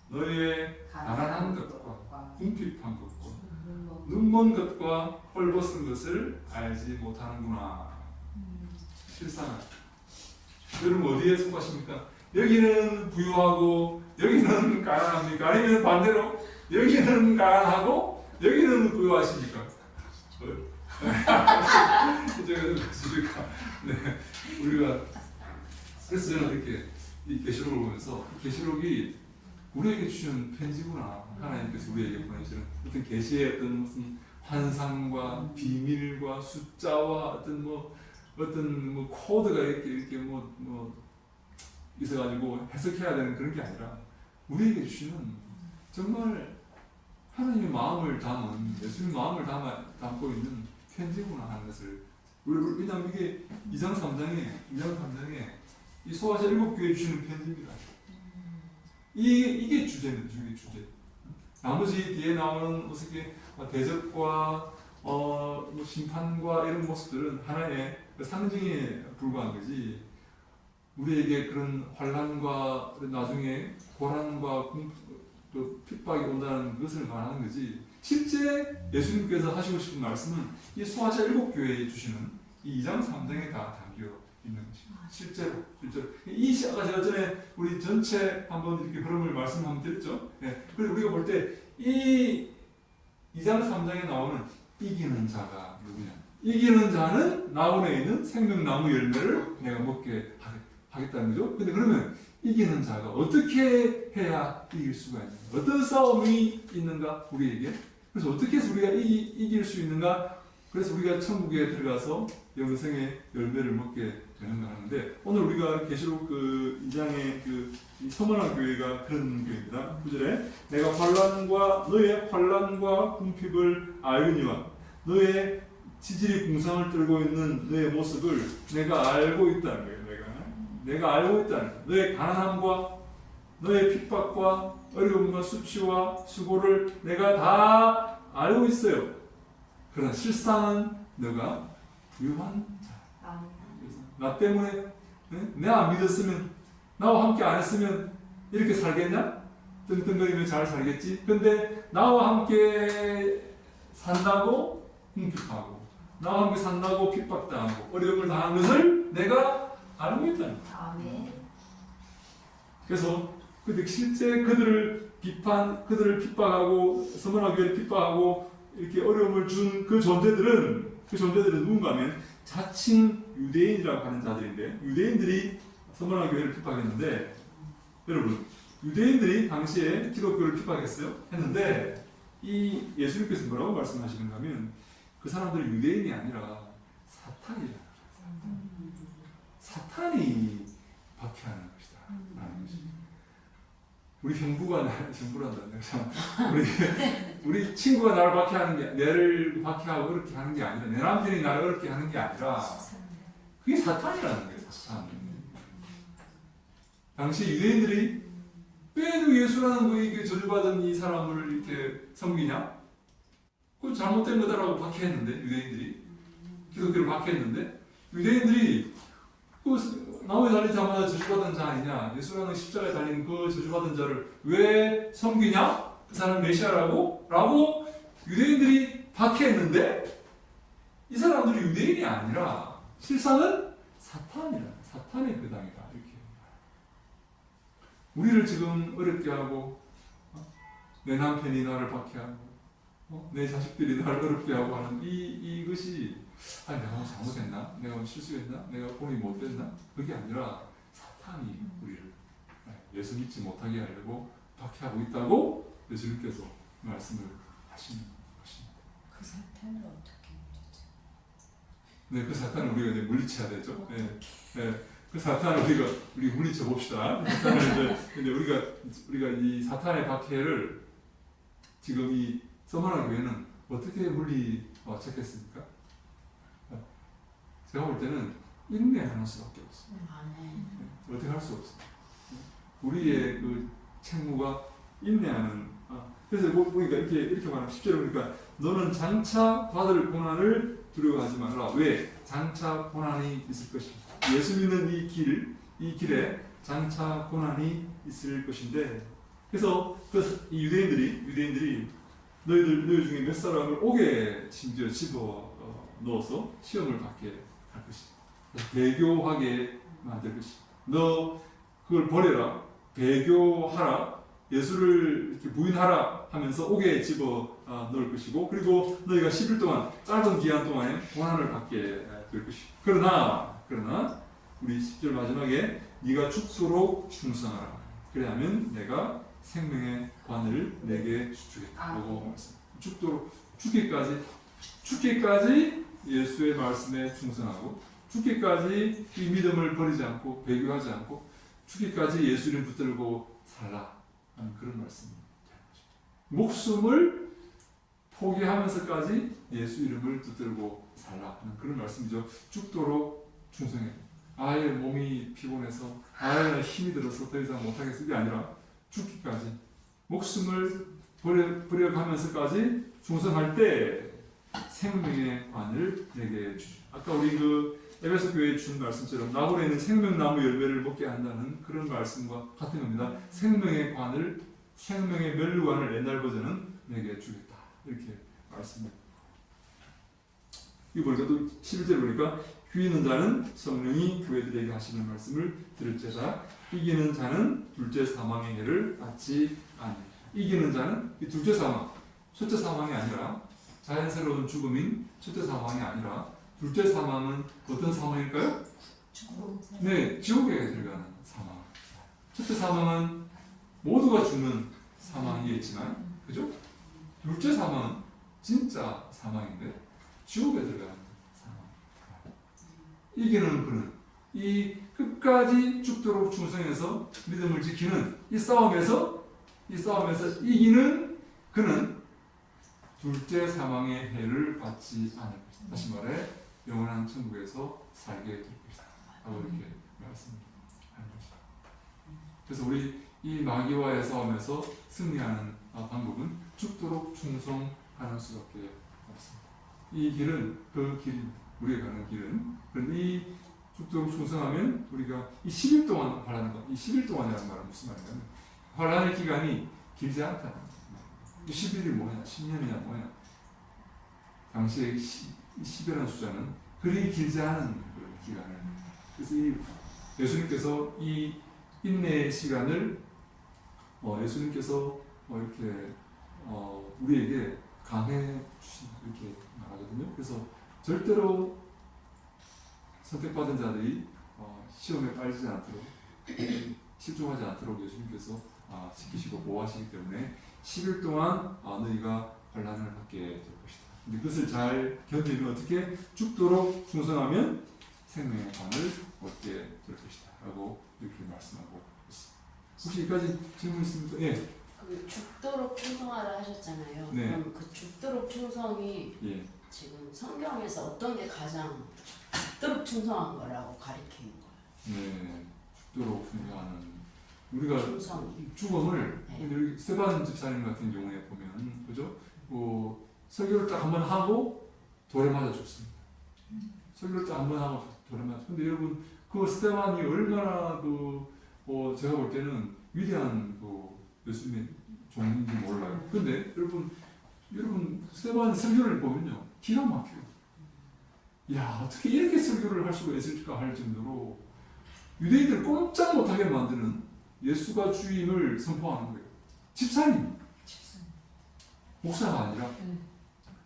너의 가난한 것과 궁핍한 것과 눈먼 것과 헐벗은 것을 알지 못하는구나. 실상은 여러분 어디에 속하십니까? 여기는 부유하고 여기는 가난합니까? 아니면 반대로 여기는 가난하고 여기는 부유하십니까? 네, 우리가 그래서 저는 이렇게 이 계시록을 보면서 계시록이 우리에게 주신 편지구나. 하나님께서 우리에게 보내주는 어떤 계시의 어떤 무슨 환상과 비밀과 숫자와 어떤 코드가 이렇게 있어가지고 해석해야 되는 그런 게 아니라 우리에게 주시는 정말 하나님의 마음을 담은 예수님의 마음을 담고 있는 편지구나 하는 것을 왜냐하면 이게 2장 3장에 이 소아시 7교회에 주시는 편지입니다. 이게 주제입니다. 이게 주제. 나머지 뒤에 나오는 무슨 대적과 심판과 이런 모습들은 하나의 상징에 불과한 거지. 우리에게 그런 환난과 나중에 고난과 핍박이 온다는 것을 말하는 거지. 실제 예수님께서 하시고 싶은 말씀은 이 소아시아 7교회에 주시는 이 2장 3장에 다 담겨 있는 것입니다. 실제로 이 시아가 제가 전에 우리 전체 한번 이렇게 흐름을 말씀하면 드렸죠. 네. 그리고 우리가 볼 때 이 2장 3장에 나오는 이기는 자가 누구냐? 이기는 자는 나온에 있는 생명나무 열매를 내가 먹게 하겠다는 거죠. 근데 그러면 이기는 자가 어떻게 해야 이길 수가 있는가? 어떤 싸움이 있는가 우리에게? 그래서 어떻게 해서 우리가 이길 수 있는가? 그래서 우리가 천국에 들어가서 영생의 열매를 먹게 되는가 하는데 오늘 우리가 계시록 2장의 이 서머나 교회가 그런 교회입니다. 9절에 내가 너의 환난과 궁핍을 알거니와 너의 지질이 궁상을 떨고 있는 너의 모습을 내가 알고 있다는 거예요. 내가 알고 있다는 거예요. 너의 가난함과 너의 핍박과 어려움과 수치와 수고를 내가 다 알고 있어요. 그러나 실상은 너가 부유한 자. 나 때문에 내가 안 믿었으면 나와 함께 안 했으면 이렇게 살겠냐? 뜬뜬거리며 잘 살겠지? 근데 나와 함께 산다고 궁핍하고 나와 함께 산다고 핍박당하고 어려움을 당한 것을 내가 알고 있다는 거야. 아멘. 그래서 근데 실제 그들을 핍박하고 서머나 교회를 핍박하고 이렇게 어려움을 준 그 존재들은 누군가 하면 자칭 유대인이라고 하는 자들인데, 유대인들이 서머나 교회를 핍박했는데, 여러분 유대인들이 당시에 기독교를 핍박했어요. 했는데 이 예수님께서 뭐라고 말씀하시는가 하면 그 사람들은 유대인이 아니라 사탄이라. 사탄이 박해하는 것이다. 라는 것입니다. 우리 형부가 나를 형부란다. 우리 친구가 나를 박해하는 게, 내를 박해하고 그렇게 하는 게 아니라, 내 남편이 나를 그렇게 하는 게 아니라, 그게 사탄이라는 거예요. 사탄. 당시 유대인들이 왜 예수라는 그에게 저주받은 이 사람을 이렇게 섬기냐? 그건 잘못된 거다라고 박해했는데, 유대인들이 기독교를 박해했는데, 유대인들이 그 나무에 달리자마자 저주받은 자 아니냐? 예수라는 십자가에 달린 그 저주받은 자를 왜 섬기냐? 그 사람 메시아라고? 라고 유대인들이 박해했는데, 이 사람들이 유대인이 아니라 실상은 사탄의 그 당이다. 이렇게. 우리를 지금 어렵게 하고, 내 남편이 나를 박해하고, 내 자식들이 나를 어렵게 하고 하는 이것이, 내가 뭐 잘못했나? 내가 뭐 실수했나? 내가 공이 못됐나? 그게 아니라 사탄이 우리를 예수 믿지 못하게 하려고 박해하고 있다고 예수님께서 말씀을 하시는 것입니다. 그 사탄을 어떻게 물리죠? 네, 그 사탄을 우리가 이제 물리쳐야 되죠. 그 사탄을 우리 물리쳐 봅시다. 근데 우리가 이 사탄의 박해를 지금 이 서머나 교회는 어떻게 물리쳤겠습니까? 제가 볼 때는 인내하는 수밖에 없어요. 어떻게 할 수 없어요. 우리의 그 책무가 인내하는. 그래서 보니까 이렇게 말하면 10절에 보니까 너는 장차 받을 고난을 두려워하지 말라. 왜? 장차 고난이 있을 것입니다. 예수 믿는 이 길에 장차 고난이 있을 것인데, 그래서 이 유대인들이 너희 중에 몇 사람을 옥에 심지어 집어 넣어서 시험을 받게 할 것이다. 배교하게 만들 것이다. 너 그걸 버려라. 배교하라. 예수를 이렇게 부인하라 하면서 옥에 집어 넣을 것이고, 그리고 너희가 10일 동안, 짧은 기한 동안에 고난을 받게 될 것이다. 그러나 우리 10절 마지막에 네가 죽도록 충성하라. 그래야면 내가 생명의 관을 내게 주겠다고 말씀합니다. 죽기까지 예수의 말씀에 충성하고, 죽기까지 이 믿음을 버리지 않고 배교하지 않고, 죽기까지 예수 이름 붙들고 살라 하는 그런 말씀입니다. 목숨을 포기하면서까지 예수 이름을 붙들고 살라 하는 그런 말씀이죠. 죽도록 충성해. 아예 몸이 피곤해서, 아예 힘이 들어서 더 이상 못하겠어, 이게 아니라 죽기까지 목숨을 버려가면서까지 충성할 때 생명의 관을 내게 주시오. 아까 우리 그 에베소 교회에 준 말씀처럼 나홀에 있는 생명나무 열매를 먹게 한다는 그런 말씀과 같은 겁니다. 생명의 관을, 생명의 멸류관을 옛날 버전은 내게 주겠다. 이렇게 말씀합니다. 이 보니까 또 11절 보니까 귀 있는 자는 성령이 교회들에게 하시는 말씀을 들을지어다. 이기는 자는 둘째 사망의 해를 받지 아니하리라. 이기는 자는 이 둘째 사망, 첫째 사망이 아니라 자연스러운 죽음인 첫째 사망이 아니라 둘째 사망은 어떤 사망일까요? 네, 지옥에 들어가는 사망. 첫째 사망은 모두가 죽는 사망이겠지만, 그죠? 둘째 사망은 진짜 사망인데 지옥에 들어가는 사망. 이기는 그는 이 끝까지 죽도록 충성해서 믿음을 지키는 이 싸움에서 이기는 그는 둘째 사망의 해를 받지 않을 것이다. 다시 말해 영원한 천국에서 살게 될 것이다. 라고 이렇게 말씀하는 것이다. 그래서 우리 이 마귀와의 싸움에서 승리하는 방법은 죽도록 충성하는 수밖에 없습니다. 이 길은 그 길입니다. 우리가 가는 길은. 그런데 이 죽도록 충성하면 우리가 이 10일 동안 환란하는 것, 이 10일 동안이라는 말은 무슨 말이냐면 환란의 기간이 길지 않다는 거예요. 10일이 뭐냐, 10년이냐 뭐냐. 당시에 10이라는 숫자는 그리 길지 않은 그 기간을. 그래서 이 예수님께서 이 인내의 시간을 예수님께서 이렇게 우리에게 강해 주신 이렇게 말하거든요. 그래서 절대로 선택받은 자들이 시험에 빠지지 않도록 실종하지 않도록 예수님께서 지키시고 보호하시기 때문에 10일 동안 너희가 환난을 받게 될 것이다. 근데 그것을 잘 견디면 어떻게 죽도록 충성하면 생명의 관을 얻게 될 것이다. 라고 이렇게 말씀하고 있습니다. 혹시 여기까지 질문 있습니까? 예. 그 죽도록 충성하라 하셨잖아요. 네. 그럼 그 죽도록 충성이 예. 지금 성경에서 어떤 게 가장 죽도록 충성한 거라고 가리키는 거예요? 네. 죽도록 충성하는 우리가 충성이. 죽음을 네. 여기 스테반 집사님 같은 경우에 보면 그죠? 설교를 딱 한 번 하고 돌에 맞아 죽습니다. 설교를 딱 한 번 하고 돌에 맞아. 근데 여러분 그 스테반이 얼마나 제가 볼 때는 위대한 예수님의 종인지 몰라요. 근데 여러분 스테반 설교를 보면요 기가 막혀요. 야 어떻게 이렇게 설교를 할 수가 있을까 할 정도로 유대인들 꼼짝 못하게 만드는 예수가 주임을 선포하는 거예요. 집사님, 목사가 아니라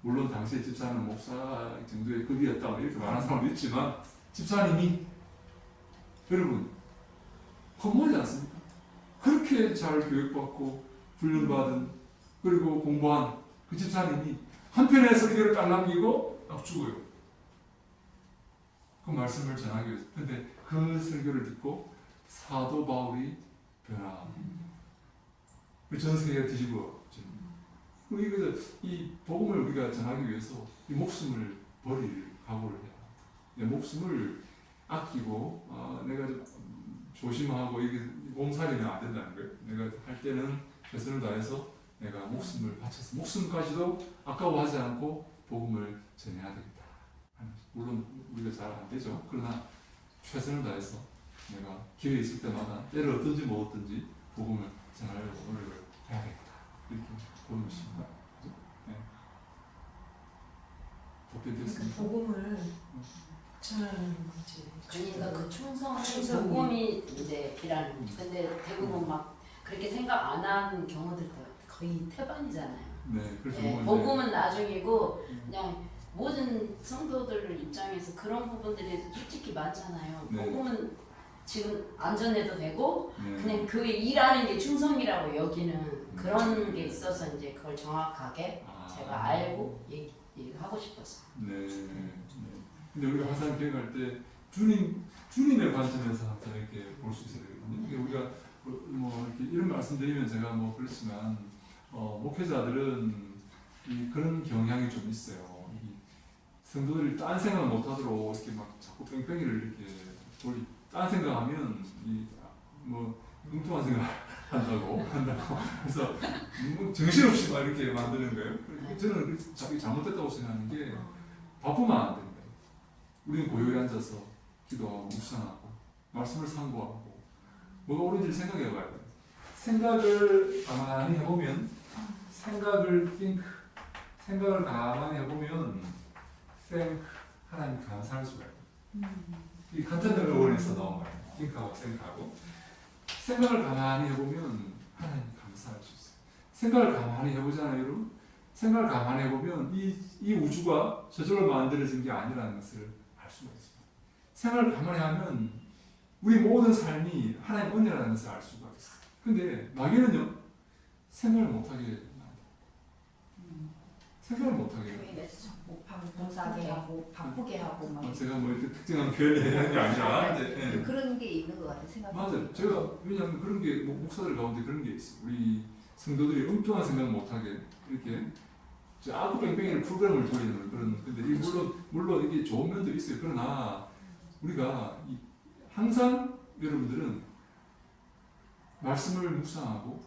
물론 당시에 집사는 목사 정도의 급이었다 이렇게 말하는 사람도 있지만 집사님이 여러분 허무하지 않습니까? 그렇게 잘 교육받고 훈련받은 그리고 공부한 그 집사님이 한편의 설교를 딱 남기고 딱 죽어요. 그 말씀을 전하기 위해서. 근데 그 설교를 듣고 사도 바울이 변화합니다. 전 세계가 뒤집어집니다. 이 복음을 우리가 전하기 위해서 이 목숨을 버릴 각오를 해야 합니다. 내 목숨을 아끼고 내가 조심하고 이게 몸살이면 안 된다는 거예요. 내가 할 때는 최선을 다해서 내가 목숨을 바쳐서 목숨까지도 아까워하지 않고 복음을 전해야 되겠다. 물론 우리가 잘 안 되죠. 그러나 최선을 다해서 내가 기회 있을 때마다 때를 얻든지 못 얻든지 복음을 전하려고 노력을 해야겠다. 이렇게 보는 것입니다. 네. 그러니까 복음을 전하는 거지. 그러니까 그 충성은 충성이. 복음이 이제 이라는. 근데 대부분 막 그렇게 생각 안 하는 경우들도 거의 태반이잖아요. 네, 그래서 네, 복음은 나중이고 그냥 모든 성도들 입장에서 그런 부분들이 솔직히 많잖아요. 네. 복음은 지금 안전해도 되고 네. 그냥 그 일하는 게 충성이라고 여기는 그런 게 있어서 이제 그걸 정확하게 제가 알고 얘기하고 싶었어요. 네. 네. 근데 우리가 항상 기억할 때 주님의 관점에서 항상 이렇게 볼 수 있어야 되거든요. 그러니까 우리가 이렇게 이런 말씀드리면 제가 그렇지만 목회자들은 그런 경향이 좀 있어요. 이 성도들이 딴 생각 못하도록 이렇게 막 자꾸 뺑뺑이를 이렇게 딴 생각하면 뚱뚱한 생각 한다고 그래서 정신없이 막 이렇게 만드는 거예요. 저는 자기 잘못됐다고 생각하는 게 바쁘면 안 된다. 우리는 고요히 앉아서 기도하고 묵상하고 말씀을 상고하고 뭐가 옳은지를 생각해 봐야 돼요. 생각을 가만히 해보면 생각을 가만히 해보면 하나님 감사할 수가 있어요. 이 같은 어원에서 나온 말이에요. think하고 생각하고 생각을 가만히 해보면 하나님 감사할 수 있어요. 생각을 가만히 해보잖아요, 여러분. 생각을 가만히 해보면 이 우주가 저절로 만들어진 게 아니라는 것을 알 수가 있습니다. 생각을 가만히 하면 우리 모든 삶이 하나님 은혜라는 것을 알 수가 있어요. 근데 마귀는요, 생각을 못하게 합니다. 생각을 못하게 해요. 봉사하게 하고 바쁘게 하고 막 제가 이렇게 특정한 표현을 하는 게 아니라 네. 그런 게 있는 것 같아요. 생각. 맞아요. 제가 왜냐하면 그런 게 목사들 가운데 그런 게 있어요. 우리 성도들이 엉뚱한 생각 못하게 이렇게 아구 뺑뺑이를 프로그램을 돌리는 그런. 근데 물론 이게 좋은 면도 있어요. 그러나 우리가 항상 여러분들은 말씀을 묵상하고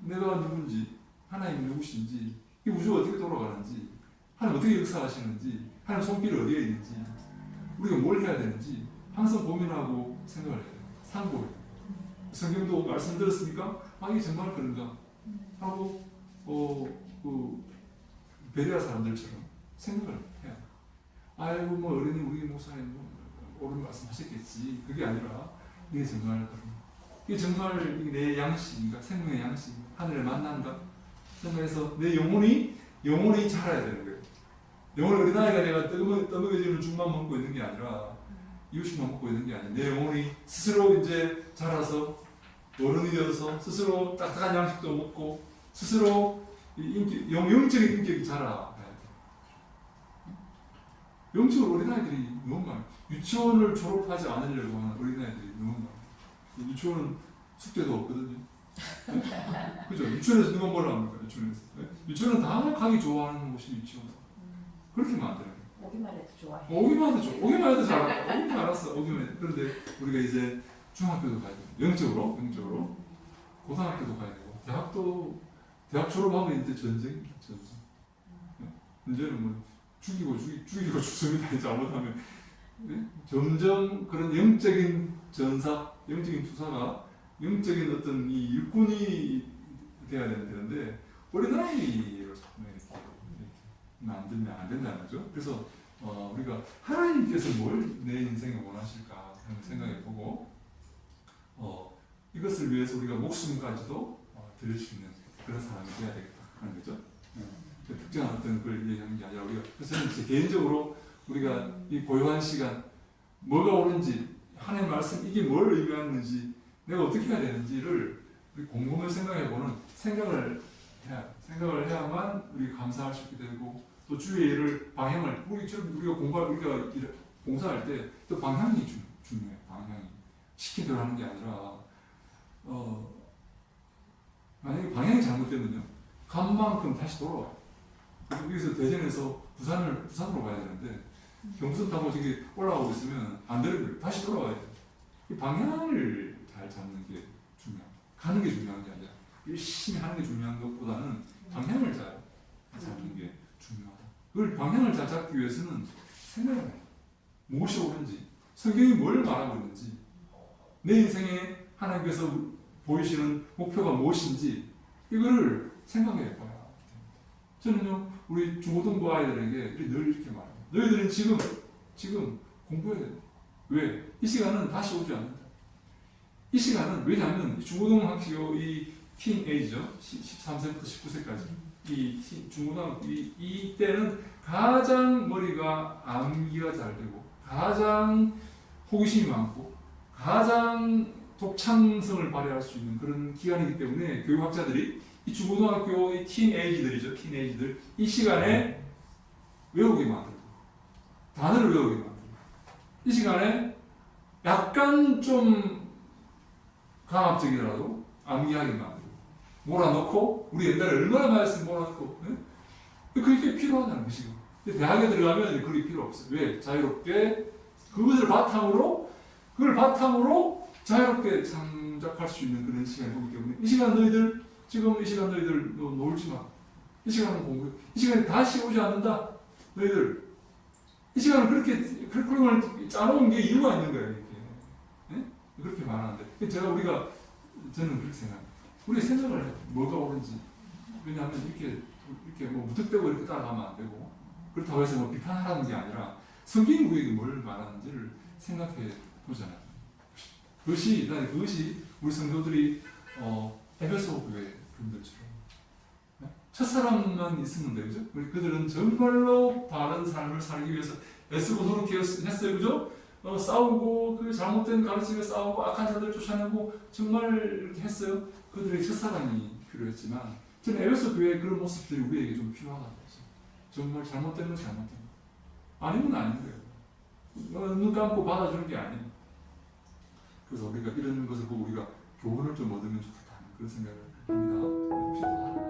내가 누군지 하나님이 누구신지 이 우주가 어떻게 돌아가는지 하나님 어떻게 역사하시는지 하나님 손길이 어디에 있는지 우리가 뭘 해야 되는지 항상 고민하고 생각을 해야 돼요. 상고해요. 성경도 말씀 들었습니까? 이게 정말 그런가? 하고 베레아 사람들처럼 생각을 해요. 아이고 어른이 우리 목사님 옳은 말씀 하셨겠지. 그게 아니라 이게 정말 그런 이게 정말 이게 내 양식인가? 생명의 양식인가? 하늘을 만난가? 생각해서 내 영혼이 자라야 되는 거예요. 영혼이 어린아이가 내가 떠먹여지는 죽만 먹고 있는 게 아니라 이웃식만 먹고 있는 게 아니라 내 영혼이 스스로 이제 자라서 어른이 되어서 스스로 딱딱한 양식도 먹고 스스로 영적인 인격이 자라야 돼. 영적으로 어린아이들이 너무 많아요. 유치원을 졸업하지 않으려고 하는 어린아이들이 너무 많아요. 유치원은 숙제도 없거든요. 그죠? 유치원에서 누가 뭘 합니까? 유치원에서. 유치원은 다 가기 좋아하는 곳이 유치원. 그렇게 만들어요. 오기만 해도 좋아해. 오기만 해도 좋아. 오기만 해도 잘한다. 오기만 알았어. 오기만 해. 그런데 우리가 이제 중학교도 가야 되고, 영적으로. 고등학교도 가야 되고, 대학 졸업하면 이제 전쟁입니다. 이제는 뭐 죽이고 죽습니다. 잘못하면. 네? 점점 그런 영적인 전사, 영적인 투사가 영적인 어떤 이 일꾼이 돼야 되는데 어린아이로 자꾸 이렇게 만들면 안 된다는 거죠. 그래서 우리가 하나님께서 뭘 내 인생에 원하실까 하는 생각해보고 이것을 위해서 우리가 목숨까지도 드릴 수 있는 그런 사람이 되어야 되겠다 하는 거죠. 특정한 어떤 걸 얘기하는 게 아니라 우리가 그래서 저는 제 개인적으로 우리가 이 고요한 시간 뭐가 옳은지 하나님 말씀 이게 뭘 의미하는지 내가 어떻게 해야 되는지를 곰곰이 생각해보는 생각을 해야만 우리가 감사할 수 있게 되고 또 주의 일을 방향을 우리가 봉사할 때 또 방향이 중요해요. 방향이 시키대로 하는 게 아니라 만약에 방향이 잘못되면요 간 만큼 다시 돌아와요. 여기서 대전에서 부산으로 가야 되는데 경부선 타고 저기 올라가고 있으면 안 되는 거예요. 다시 돌아와야 돼요. 이 방향을 잘 잡는 게 중요해요. 가는 게 중요한 게 아니라 열심히 하는 게 중요한 것보다는 방향을 잘 잡는 게 중요하다. 그걸 방향을 잘 잡기 위해서는 생각을 해요. 무엇이 옳은지, 성경이 뭘 말하고 있는지, 내 인생에 하나님께서 보이시는 목표가 무엇인지 이거를 생각해 봐야 됩니다. 저는요 우리 중고등부 아이들에게 늘 이렇게 말해요. 너희들은 지금 공부해야 돼. 왜? 이 시간은 다시 오지 않는다. 이 시간은 왜냐하면 중고등학교 이 틴에이지죠. 13세부터 19세까지 이 중고등학교 이 때는 가장 머리가 암기가 잘 되고 가장 호기심이 많고 가장 독창성을 발휘할 수 있는 그런 기간이기 때문에 교육학자들이 이 중고등학교 이 틴에이지들 이 시간에 외우게 만들고 단어를 외우게 만들고 이 시간에 약간 좀 강압적이더라도 암기하게 만들고 몰아넣고 우리 옛날에 얼마나 많이 했으면 몰아넣고 그게 필요하다는 그 시간. 근데 대학에 들어가면 그게 필요 없어요. 왜? 자유롭게 그걸 바탕으로 자유롭게 창작할 수 있는 그런 시간이 오기 때문에 이 시간 너희들 놀지 마. 이 시간은 공부해. 이 시간에 다시 오지 않는다. 너희들 이 시간을 그렇게 커리큘럼을 짜놓은 게 이유가 있는 거예요. 이렇게. 네? 그렇게 말하는데 저는 그렇게 생각해요. 우리 생각을 해요. 뭐가 옳은지. 왜냐하면 이렇게 뭐 무턱대고 이렇게 따라가면 안 되고 그렇다고 해서 뭐 비판하라는 게 아니라 성경이 우리에게 뭘 말하는지를 생각해 보잖아요. 그것이 우리 성도들이 에베소 교회 분들처럼 첫사랑만 있었는데 그죠? 우리 그들은 정말로 바른 삶을 살기 위해서 애쓰고 노력했어요. 그죠? 싸우고 그 잘못된 가르침에 싸우고 악한 자들 쫓아내고 정말 이렇게 했어요. 그들의 첫사랑이 필요했지만 저는 에베소 교회의 그런 모습들이 우리에게 좀 필요하다고 했어요. 정말 잘못된 건 잘못된 거 아니면 아닌 거예요. 눈 감고 받아주는 게 아니에요. 그래서 우리가 이런 것을 보고 우리가 교훈을 좀 얻으면 좋겠다는 그런 생각을 합니다.